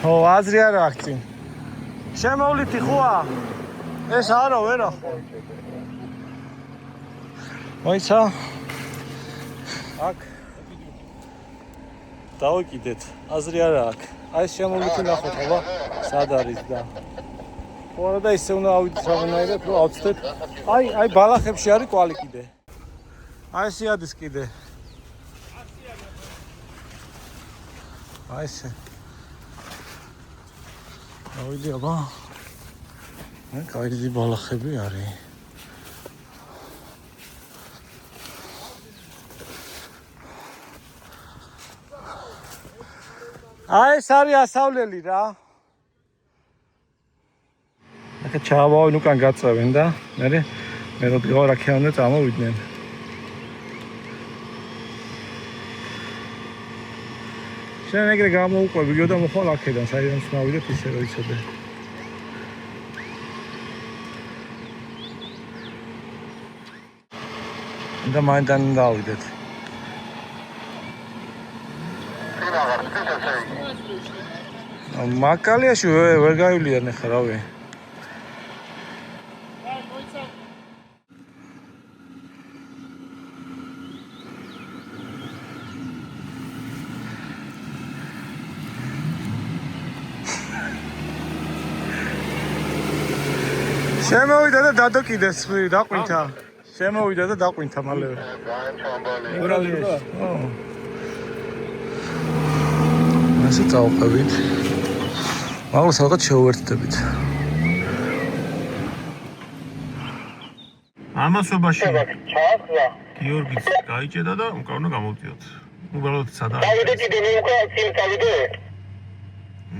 აზრი არა აქ წინ. შემოვლითი ხოა? ეს არა ვერა ხო. მოიცა. აქ დავიკიდეთ. აზრი არა აქ. აი შემოვლითი ნახოთ აბა სად არის და. ხო და ისე უნდა ავიდეთ რაღაცნაირად რომ ავწდეთ. აი ბალახებში არის კვალი კიდე. აი ესე არის კიდე. აი ესე. ავიდი აბა. კაიდი ბალახები არის. აი ეს არის ასავლელი რა. ახლა ჩავავენ უკან გაწევენ და მე რო დღეო რა ქეონდა წამოვიდნენ. შენ ეგრე გამოვუყვები გიო და მოხვალ აქედან საიდან შევიდეთ ისე რომ იცოდე. და მაინდან დავიდეთ. მაკალიაში ვერ გაივლიან ახლა რავი. შემოვიდა და დადოკიდეს დაყვინთა. შემოვიდა და დაყვინთა მალევე. ასე წავყვებით. მაგას რაღაც შევერთდებით. ამასობაში ჩაახლა. გიორგიც გაიჭედა და უკავნა გამოვდიოთ. უბრალოდ სადა. დავიდე კიდე მე უკვე წინ წავიდე.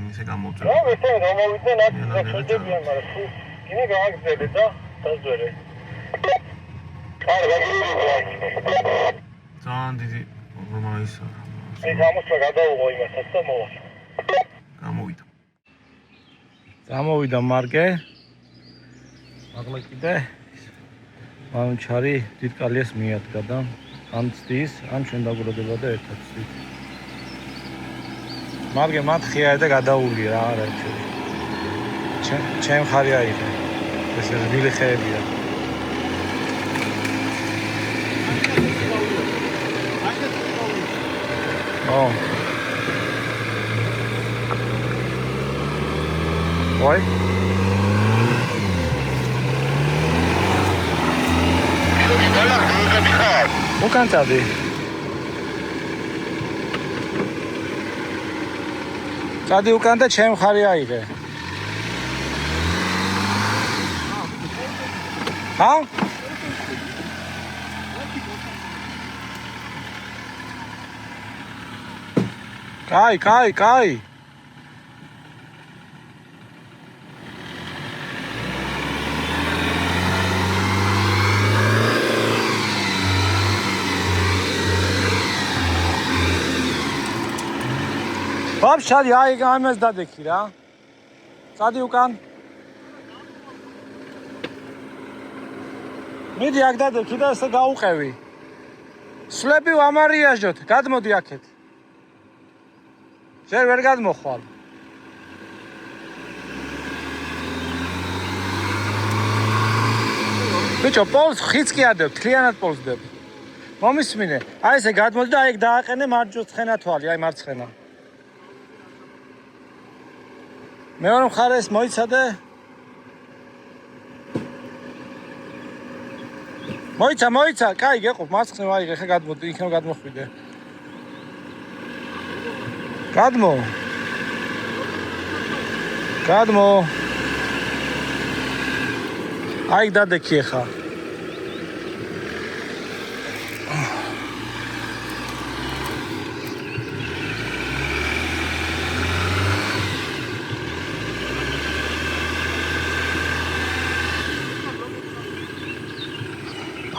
ისე გამოვწევ. რა ესე რომოვიდნენ აქ შედებიან, მაგრამ თუ კიდე გააგზავნე და დაძვერე. კარგი. ძალიან დიდი რომაისა. ეს ამოსვლა გადაუღო იმასაც და მოვა. გამოვიდა. გამოვიდა მარკე. მაგლა კიდე მანჩარი დიდკალიას მიადგა და ამ ცდის, ამ ჩვენ დაგვიროდება და ერთად ცდით. მარგე მათ ხია და გადაული რა არა ჩვენი. ჩემ ხარია იყო. ეს რბილი ხეებია. ო. Oi? უკან წადი. წადი უკან და ჩემ ხარი აიღე. ჰა? კაი. Babşar ya gelmez dadeki ya. Sadi ukan. Midi yak dadeki da se gauqevi. Slepi amariajot. Gadmodi aket. Şer ver gadmoxval. Bicho pols xitski adeb, tlianat pols deb. Momismine. Ai se gadmodi da ek daaqene marjut xena tvali, ai martsxena. მეორე მხარეს მოიცადე. მოიცა, კაი გეყო, მარცხნივ აიღე, ხა გადმოდი, იქნებ გადმოხვიდე. გადმო. აი დადექი ხა.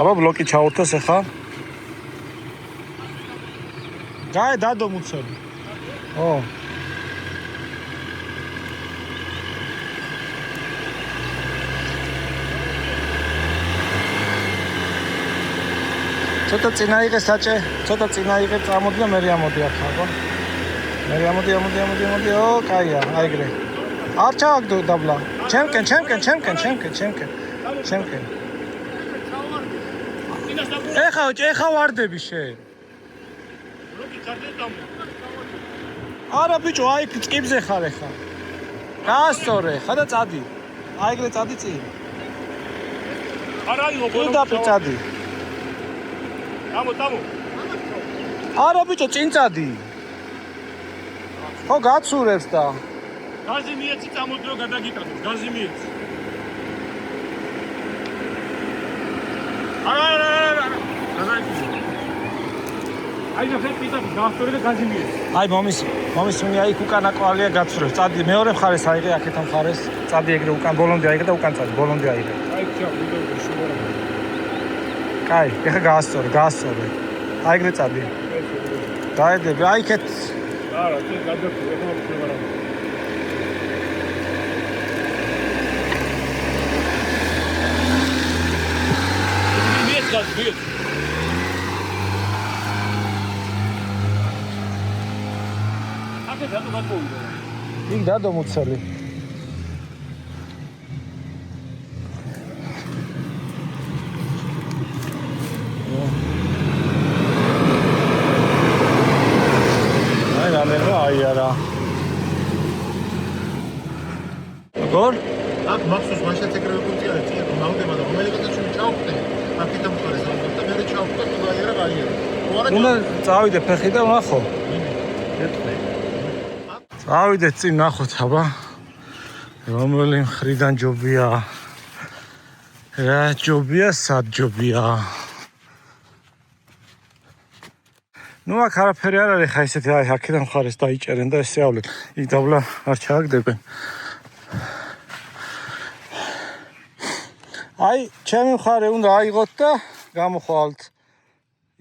აბა ბლოკი ჩაურთოს ახლა. გაი დადო მუცელი. ო. ცოტა წინა იღე საჭე, წამოდი და მე ამოდი ახლა, ხო? მე ამოდი. ო, კაია, აიგრე. არ ჩააგდო დაბლა. ჩემკენ. ეხა ვარდები შენ. არა ბიჭო, აი წკიბზე ხარ ეხა. გაასწორე, ხა და წადი. აიგრე წადი წინ. არა იყო ბოლო. და წადი. დამო. არა ბიჭო, წინ წადი. ხო გაცურებს და. გაზი მიეცი წამოდი რომ გადაგიტანოს, გაზი მიეცი. არა. აი და ხეთ პიტა გასწორე და გაზი მიეცი. აი მომის უნდა იქ უკან აკვალია გაცურებს. წადი მეორე მხარეს აიღე, აქეთ მხარეს. წადი ეგრე უკან ბოლომდე აიღე და უკან წადი, ბოლომდე აიღე. აი ჩავიდე შუბარა. კაი, ეხა გაასწორე. აიგრე წადი. დაედები, აი ქეთ. არა, წინ გადაგწევ, ეხა შუბარა. მიეც. აქეთ რატო გადმოვიდა? იქ დადო მუცელი. არა. გორ? აქ მახსოვს მაშინ ეგრევე კუწია წიე მომავდება და რომელიღაცა ჩვენ ჩავხდე. აქეთ მხარეს ამბობ და მე ჩავხდე თუ გაიარა. უნდა წავიდე ფეხი და ვნახო. წავიდე წინ ნახოთ აბა. რომელი მხრიდან ჯობია. რა ჯობია, სად ჯობია. ნუ აქ არაფერი არ არის ხა ისეთი აი აქედან მხარეს დაიჭერენ და ესე ავლეთ. იქ დაბლა არ ჩააგდებენ. აი ჩემი მხარე უნდა აიღოთ და გამოხვალთ.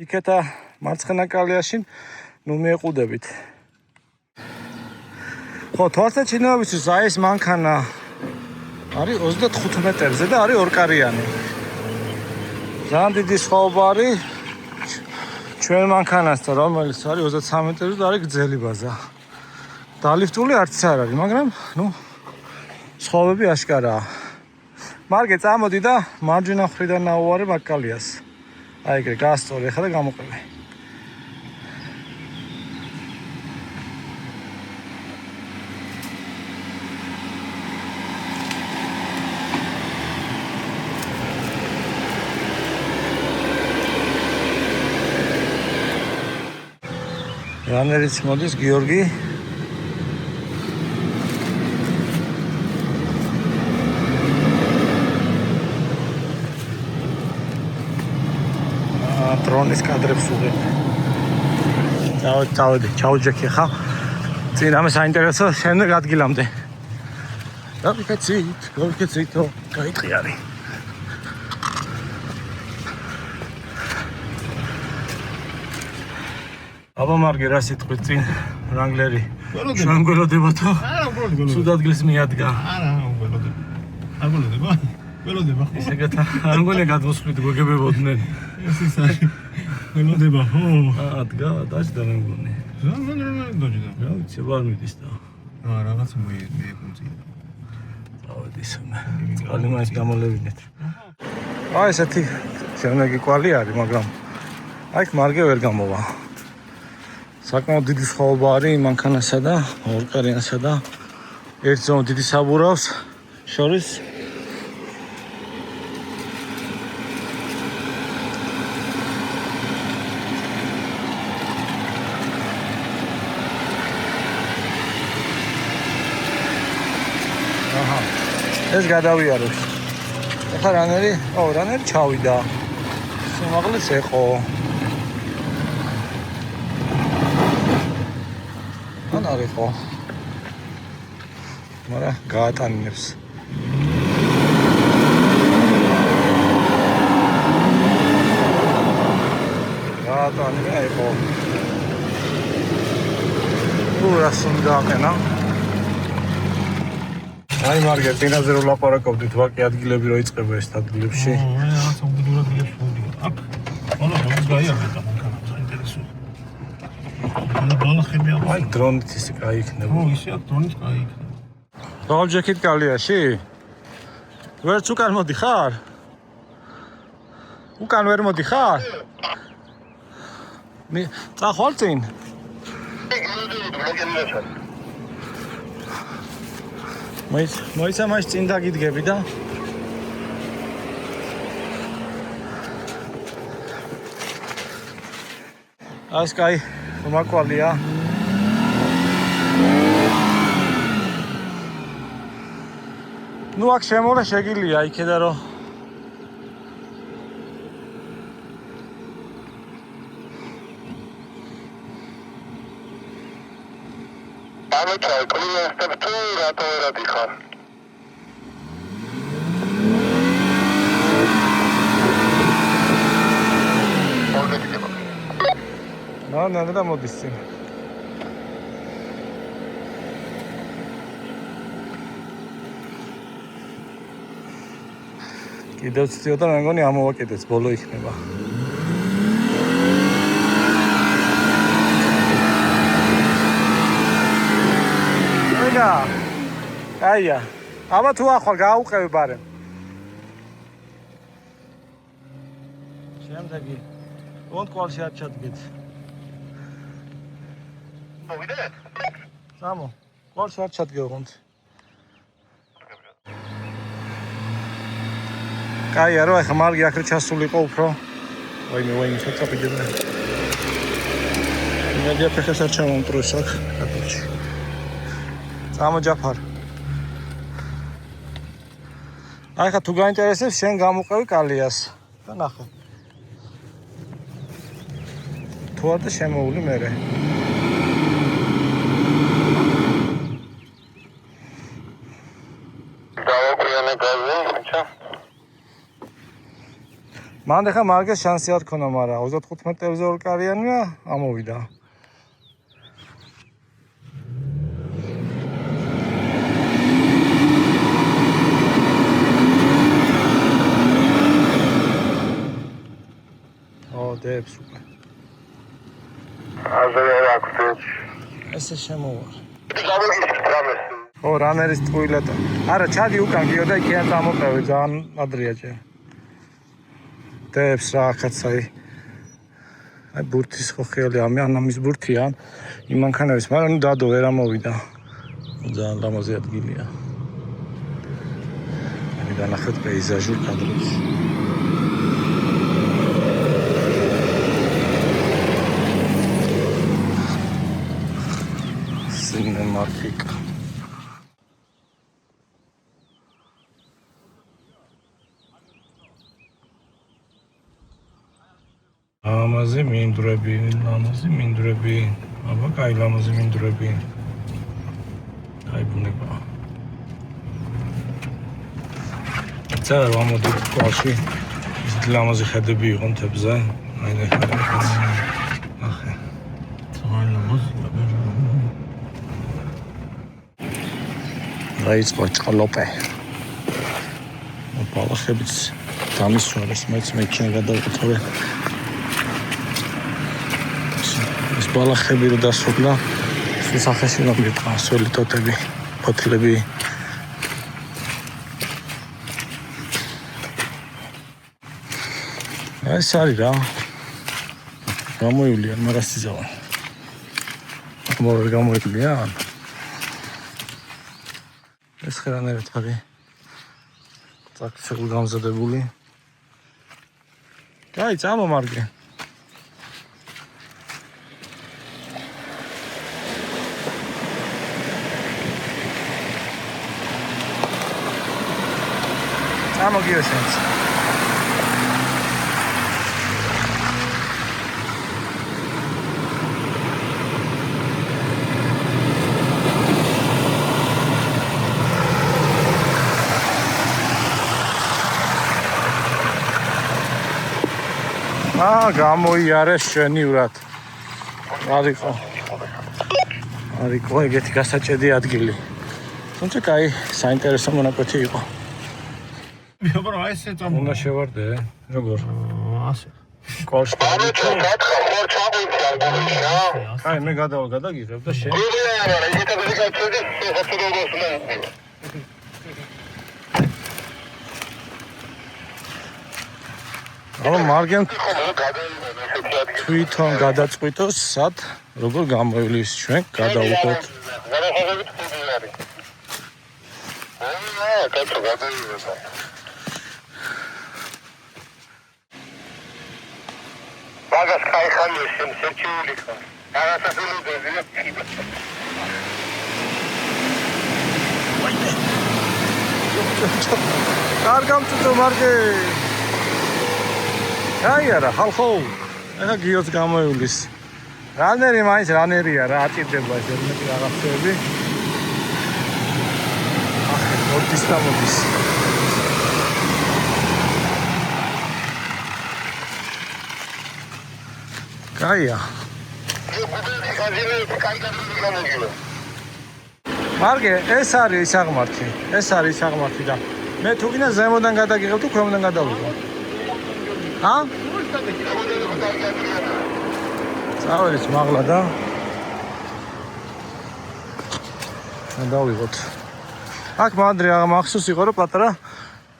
იქეთა მარცხენა კალიაში ნუ მიეყუდებით. ხო, თვალსაჩინოებისთვის აი ეს მანქანა არის 25 მეტრზე და არის ორკარიანი. ძალიან დიდი სხვაობა არის ჩვენ მანქანასთან რომელიც არის 23 მეტრზე და არის გრძელი ბაზა. დალიფტული არც არ არის, მაგრამ ნუ სხვავები აშკარაა. მარგე წამოდი და მარჯვენა მხრიდან ნაუარე მაკალიას. აი ეგრე გასწორი ხა და გამოყევი. რანერიც მოდის გიორგი. დრონის კადრებს უღებ. ჩავჯექი ხა. წინ ამას საინტერესო შემდეგ ადგილამდე. გავიქეცითო, გაიტყიარი. აბა მარგე რა სიტყვით წინ რანგლერი ჩვენ გველოდებათო? არა, უბრალოდ გველოდება. სულ ადგილს მიადგა. არა, უბრალოდ. არ გველოდება? გველოდება ხო? ისეგეთ არ მგონია გადმოსვლით გოგებებოდნენ. ეს ის არის. გველოდება ხო? ადგა, დაჭდა მე მგონი. რა დაჭდა? რა ვიცი, ვარ მიდის და. რაღაც მიეკუნწია. წავედი სმე. წყალი მაინც გამოლევინეთ. აი ესეთი შემდეგი კვალი არის, მაგრამ აი მარგე ვერ გამოვა. საკმაოდ დიდი სხვაობა არის მანქანასა და ორკარიანსა და ერთ ზონ დიდი საბურავს შორის. აჰა, ეს გადავიაროთ. ახლა რანერი ჩავიდა. სიმაღლეც ეყო. არ იყო. მაგრამ გაატანინებს. გაატანინა იყო. რას უნდა აყენა? აი მარგე წინაზე რო ლაპარაკობდით, ვაკი ადგილები რო იწყება ეს ადგილებში. რაღაც უბედურ ადგილებში ვიდეო. აქ ყველაფერს გაიარეთ მანქანა, საინტერესოა. და ბალახები აქვს. აი დრონით ისე კაი იქნება. ო, ისე აქ დრონით კაი იქნება. დავჯექით კალიაში? ვერც უკან მოდიხარ? უკან ვერ მოდიხარ? მე წახვალ წინ? მოიცა მას წინ დაგიდგები და ეს კაი მაკვალია. ნუ აქ შემოლა შეგილია იქედა რომ ამოჩა კლინესტებ თუ რატო ვერ ადიხარ? ნანა და მოდის წინ. კიდევ ცოტა მე მგონი ამოვაკეთებს, ბოლო იქნება. ეგა. აია. აბა თუ ახლა გაუყევი ბარემ. შემდეგი კონტროლში არ ჩადგეთ. მოვიდე? სამო. კონტროლში არ ჩადგე კონთ. კაი არა, ახლა მარგი აქ ჩასულიყო უფრო. ვაიმე, ცოტა პიდება. მე ფეხს არ ჩამომტროს აქ კატოში. სამო ჯაფარ. აი ხა თუ გაინტერესებს, შენ გამოყევი კალიას. და ნახე. თუ არ და შემოული მერე. დავაკვიანე გაზი, ხა? მან ახლა მარგეს შანსი არ ქონა, მაგრამ 25 მეტრზე ორკარიანია, ამოვიდა. დებს უკვე. აზრე აქვს. ესე შემოვარ. გამიგიჩრამეს. ო რანერის ტყუილად. არა, ჩადი უკან გიო და იქიდან წამოყევი, ძალიან ადრეა ჯერ. დებს რა კაცაი. აი ბურთის ხო ხელი ამის ბურთია. იმანქანების, მაგრამ დადო ვერ ამოვიდა. ძალიან ლამაზი ადგილია. აი განახეთ პეიზაჟურ კადრებს. Cinematic. ლამაზი მინდვრები. აბა, კაი ლამაზი მინდვრები. კაი ბუნება. წერა ვამოდით ყოში. ის ლამაზი ხედები იყო მთებზე. აი ნახე. ახე. ძალიან ლამაზია. რაიწყო ჭყლოპე. ბალახებიც დამისვარეს, მეც მექნა გადავყეთე. ეს ბალახები რო დასრულდა, სახეში რომ მიყვა სველი ტოტები, ფოთლები. ეს არის რა. გამოივლიან, მაგას იზავან. გამოივლიან. ეს ხერანერით არის წაკცეულ გამზადებული. კაი, წამომარგე. წამოგიო შენც. გამოიარეს შენივრად. არისო ეგეთი გასაჭედი ადგილი. თუმცა კაი, საინტერესო მონაკვეთი იყო. მეუბნე აი ესე წამო. უნდა შევარდე, როგორ? ასე. კოშკი. ანუ ჩაკა ხარ ჩაგვიწია გუშია. აი მე გადაგიღებ და შენ. არა, ისეთი გასაწევი ხოთროგოსნა. ანუ მარგენ თვითონ გადაწყვიტოს სად როგორ გამოივლის ჩვენ გადავუხოთ. გადახაზებით ხუდი არის. კაცო გადაიღება. მაგას кайხანია შეჩეული ხარ. არასასრულოდაა. კარგამწუთო მარგე. აი არა, ხალხო. ეხა გიოც გამოივლის. რანერი მაინც რანერია რა, ატირდება ეს მეტი რაღაცები. ახლა მოდის და მოდის. კაია. მარგე, ეს არის ისაღმართი. და მე თუ გინდა ზემოდან გადაგიღებ თუ ქვემოდან გადავიღებ. ა? წავედის მაღლა და დავიღოთ. აქ მანდრე მახსოვს იყო რომ პატარა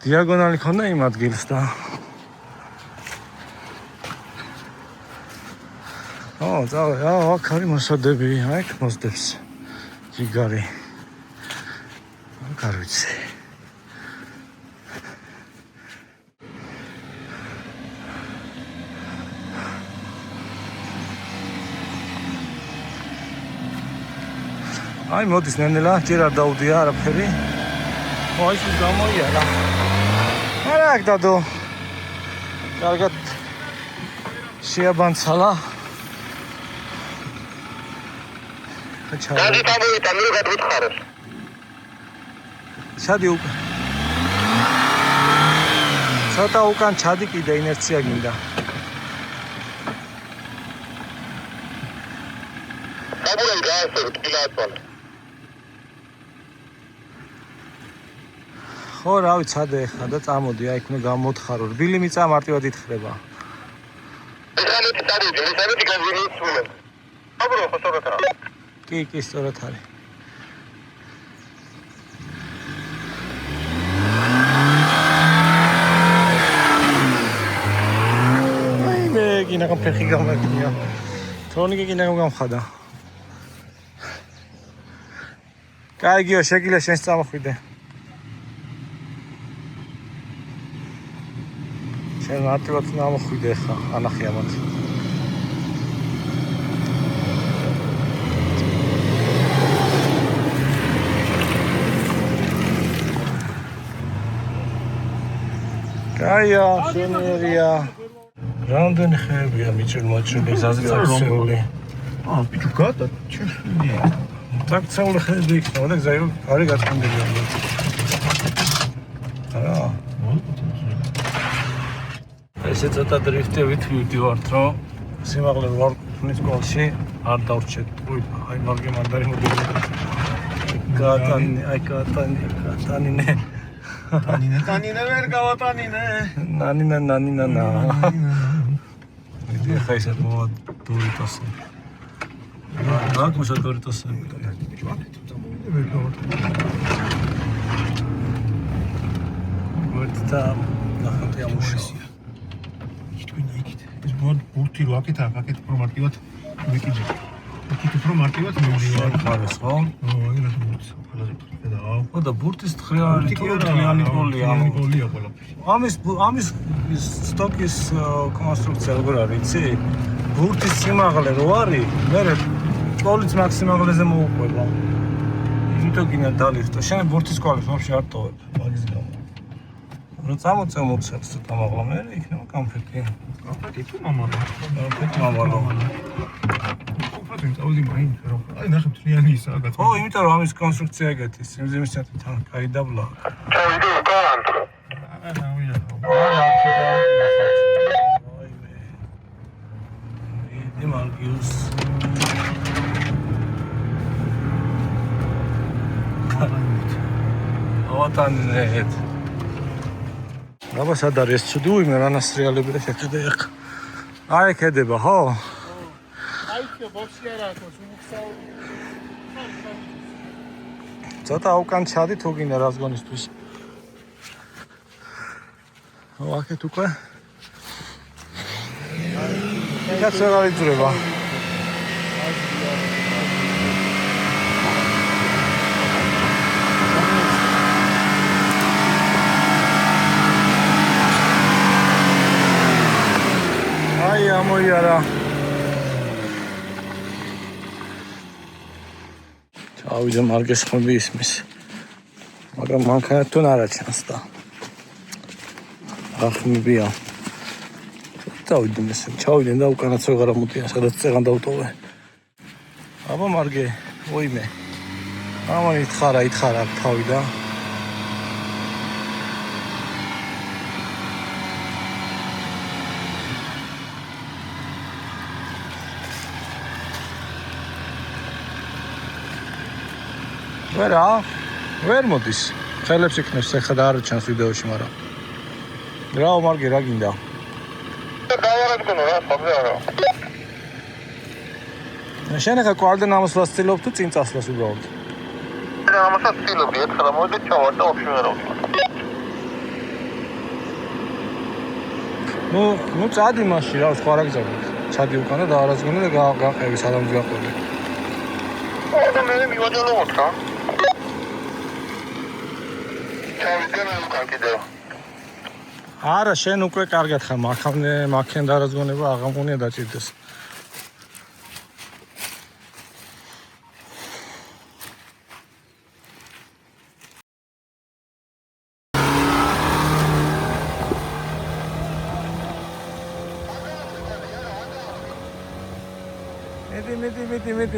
დიაგონალი ქონდა იმ ადგილს და წავე, აქ არის მოსადები, აი მოსდებს. ჯიგარი. აქ არ ვიცი. აი მოდის ნენელა, ჯერ არ დაუდია არაფერი. აი ის გამოიარა. არა აქ დადო. კარგად შეაბანცალა. დადი დამოვიდა, მე გადვიხაროს. ჩადი უკან. ცოტა უკან ჩადი კიდე ინერცია გინდა. დაბურე გაასწორე, თილაათვალე. ხო, რა ვიცი, ცადე ხა და წამოდი, აი იქ უნდა გამოთხარო. რბილი მიწა მარტივად ითხრება. ესამეთი დავიძე, ესამეთი გაზრდილს სულებ. კი, სწორად არის. მე გინდა ფეხი გამაგია. თონიკი გინდა გამხადა. კაიგიო, შეგიძლია შენს წამოხვიდე. შენ მარტივად წამოხვიდე ხა, ანახი ამათ. კაია, შენერია. რამდენი ხეებია მიჭრილი გზაზე წაქცეული. ბიჭო გადა, ჩხდია. წაქცეული ხეები იქნება და გზა არის გაწმენდილი. არა. ესე ცოტა დრიფტებით ვიდივართ, რომ სიმაღლე ვარ ქმნის გოლში არ დავრჩეთ. აი მაგე მანდარი მოდელი. გატანინე. ტანინე ვერ გავატანინე. ნანინა. მე ხა ისეთ მოვა დორიტოსი. აქ მოსა დორიტოსი. ბიჭო აქეთ წამოვიდე ვერ გავატანინე. ვერთა ნახატი ამუშავე. თქვენა იქით. ეს ბურთი რო აქეთ უფრო მარტივად მეკიჯე. აქეთ უფრო მარტივად მივდივარ. ხარეს ხო? აგერად ბურთს ყველაზე ფედაო. და ბურთის თხრიანი გოლია. გოლია ყველაფერი. ამის სტოკის კონსტრუქცია როგორ არის, იცი? ბურთის სიმაღლე რო არის, მე კოლიც მაქსიმალზე მოუყვება. იმიტომ გინდა დალიხტო. შენ ბურთის კოლებს ვაფშე არ ტოვებ მაგის გამო. რო წამოწევ მოცებს ცოტა მაღლა მე იქნება კონფეტი. კონფეტი თუ მამალო. კონფეტი მამალო. კონფეტი წავდი მაინც რო. აი ნახე მთლიანი ისაა გაწყვეტილი. ხო, იმიტომ რომ ამის კონსტრუქცია ეგეთი, სიმძიმისათვის თან კაი დაბლა. ჩავიდე უკან. არა, ვიდა. Margius. ავატანეთ. აბა სად არის ცუდი უიმე რანასრიალები და შეხედე ახ. აი ქედება, ხო? აი ხო, ბოქსი არა აქვს, უმხსაო. ცოტა უკან ჩადი თუ გინდა რას გონისთვის. აქეთ უკვე კაც რა იწრება. აი ამოიარა. ჩავიდე მარგეს ხმები ისმის. მაგრამ მანქანათთან არ აჩანს და. ახმებია. დავიდე ჩავიდენ და უკანაც ვეღარ ამოდიან, სადაც წეღან დავტოვე. აბა მარგე, ოიმე. ამან ითხარა თავი და ვერ მოდის. ხელებს იქნებს ეხლა და არ ჩანს ვიდეოში, მაგრამ რაო მარგე რა გინდა? შენ ახლა კვალდენ ამოსვლას ცდილობ თუ წინ წასვლას უბრალოდ? ამასაც ცდილობდი, ერთხელ მოვიდე ჩავარ და ვაფშე ვერ ავწევ. ნუ წადი მასში რა, სხვა რა გზავნა. ჩადი უკან და დაარაზგონე და გაყევი სალამს გაყევი. და მე მივაჯალო მოთხრა. ჩავიდე მე უკან კიდევ. არა, შენ უკვე კარგად ხარ, მაქენ დაარაზგონება აღამონია დაჭირდეს.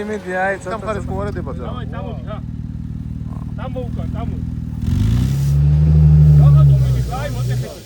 მედი, აი სამ ხარეს მოარდება ძა. დავай, დამოდი, ხა. დამო უკან, დამო. რაღაცა მიდი, აი, მოტეხეთი.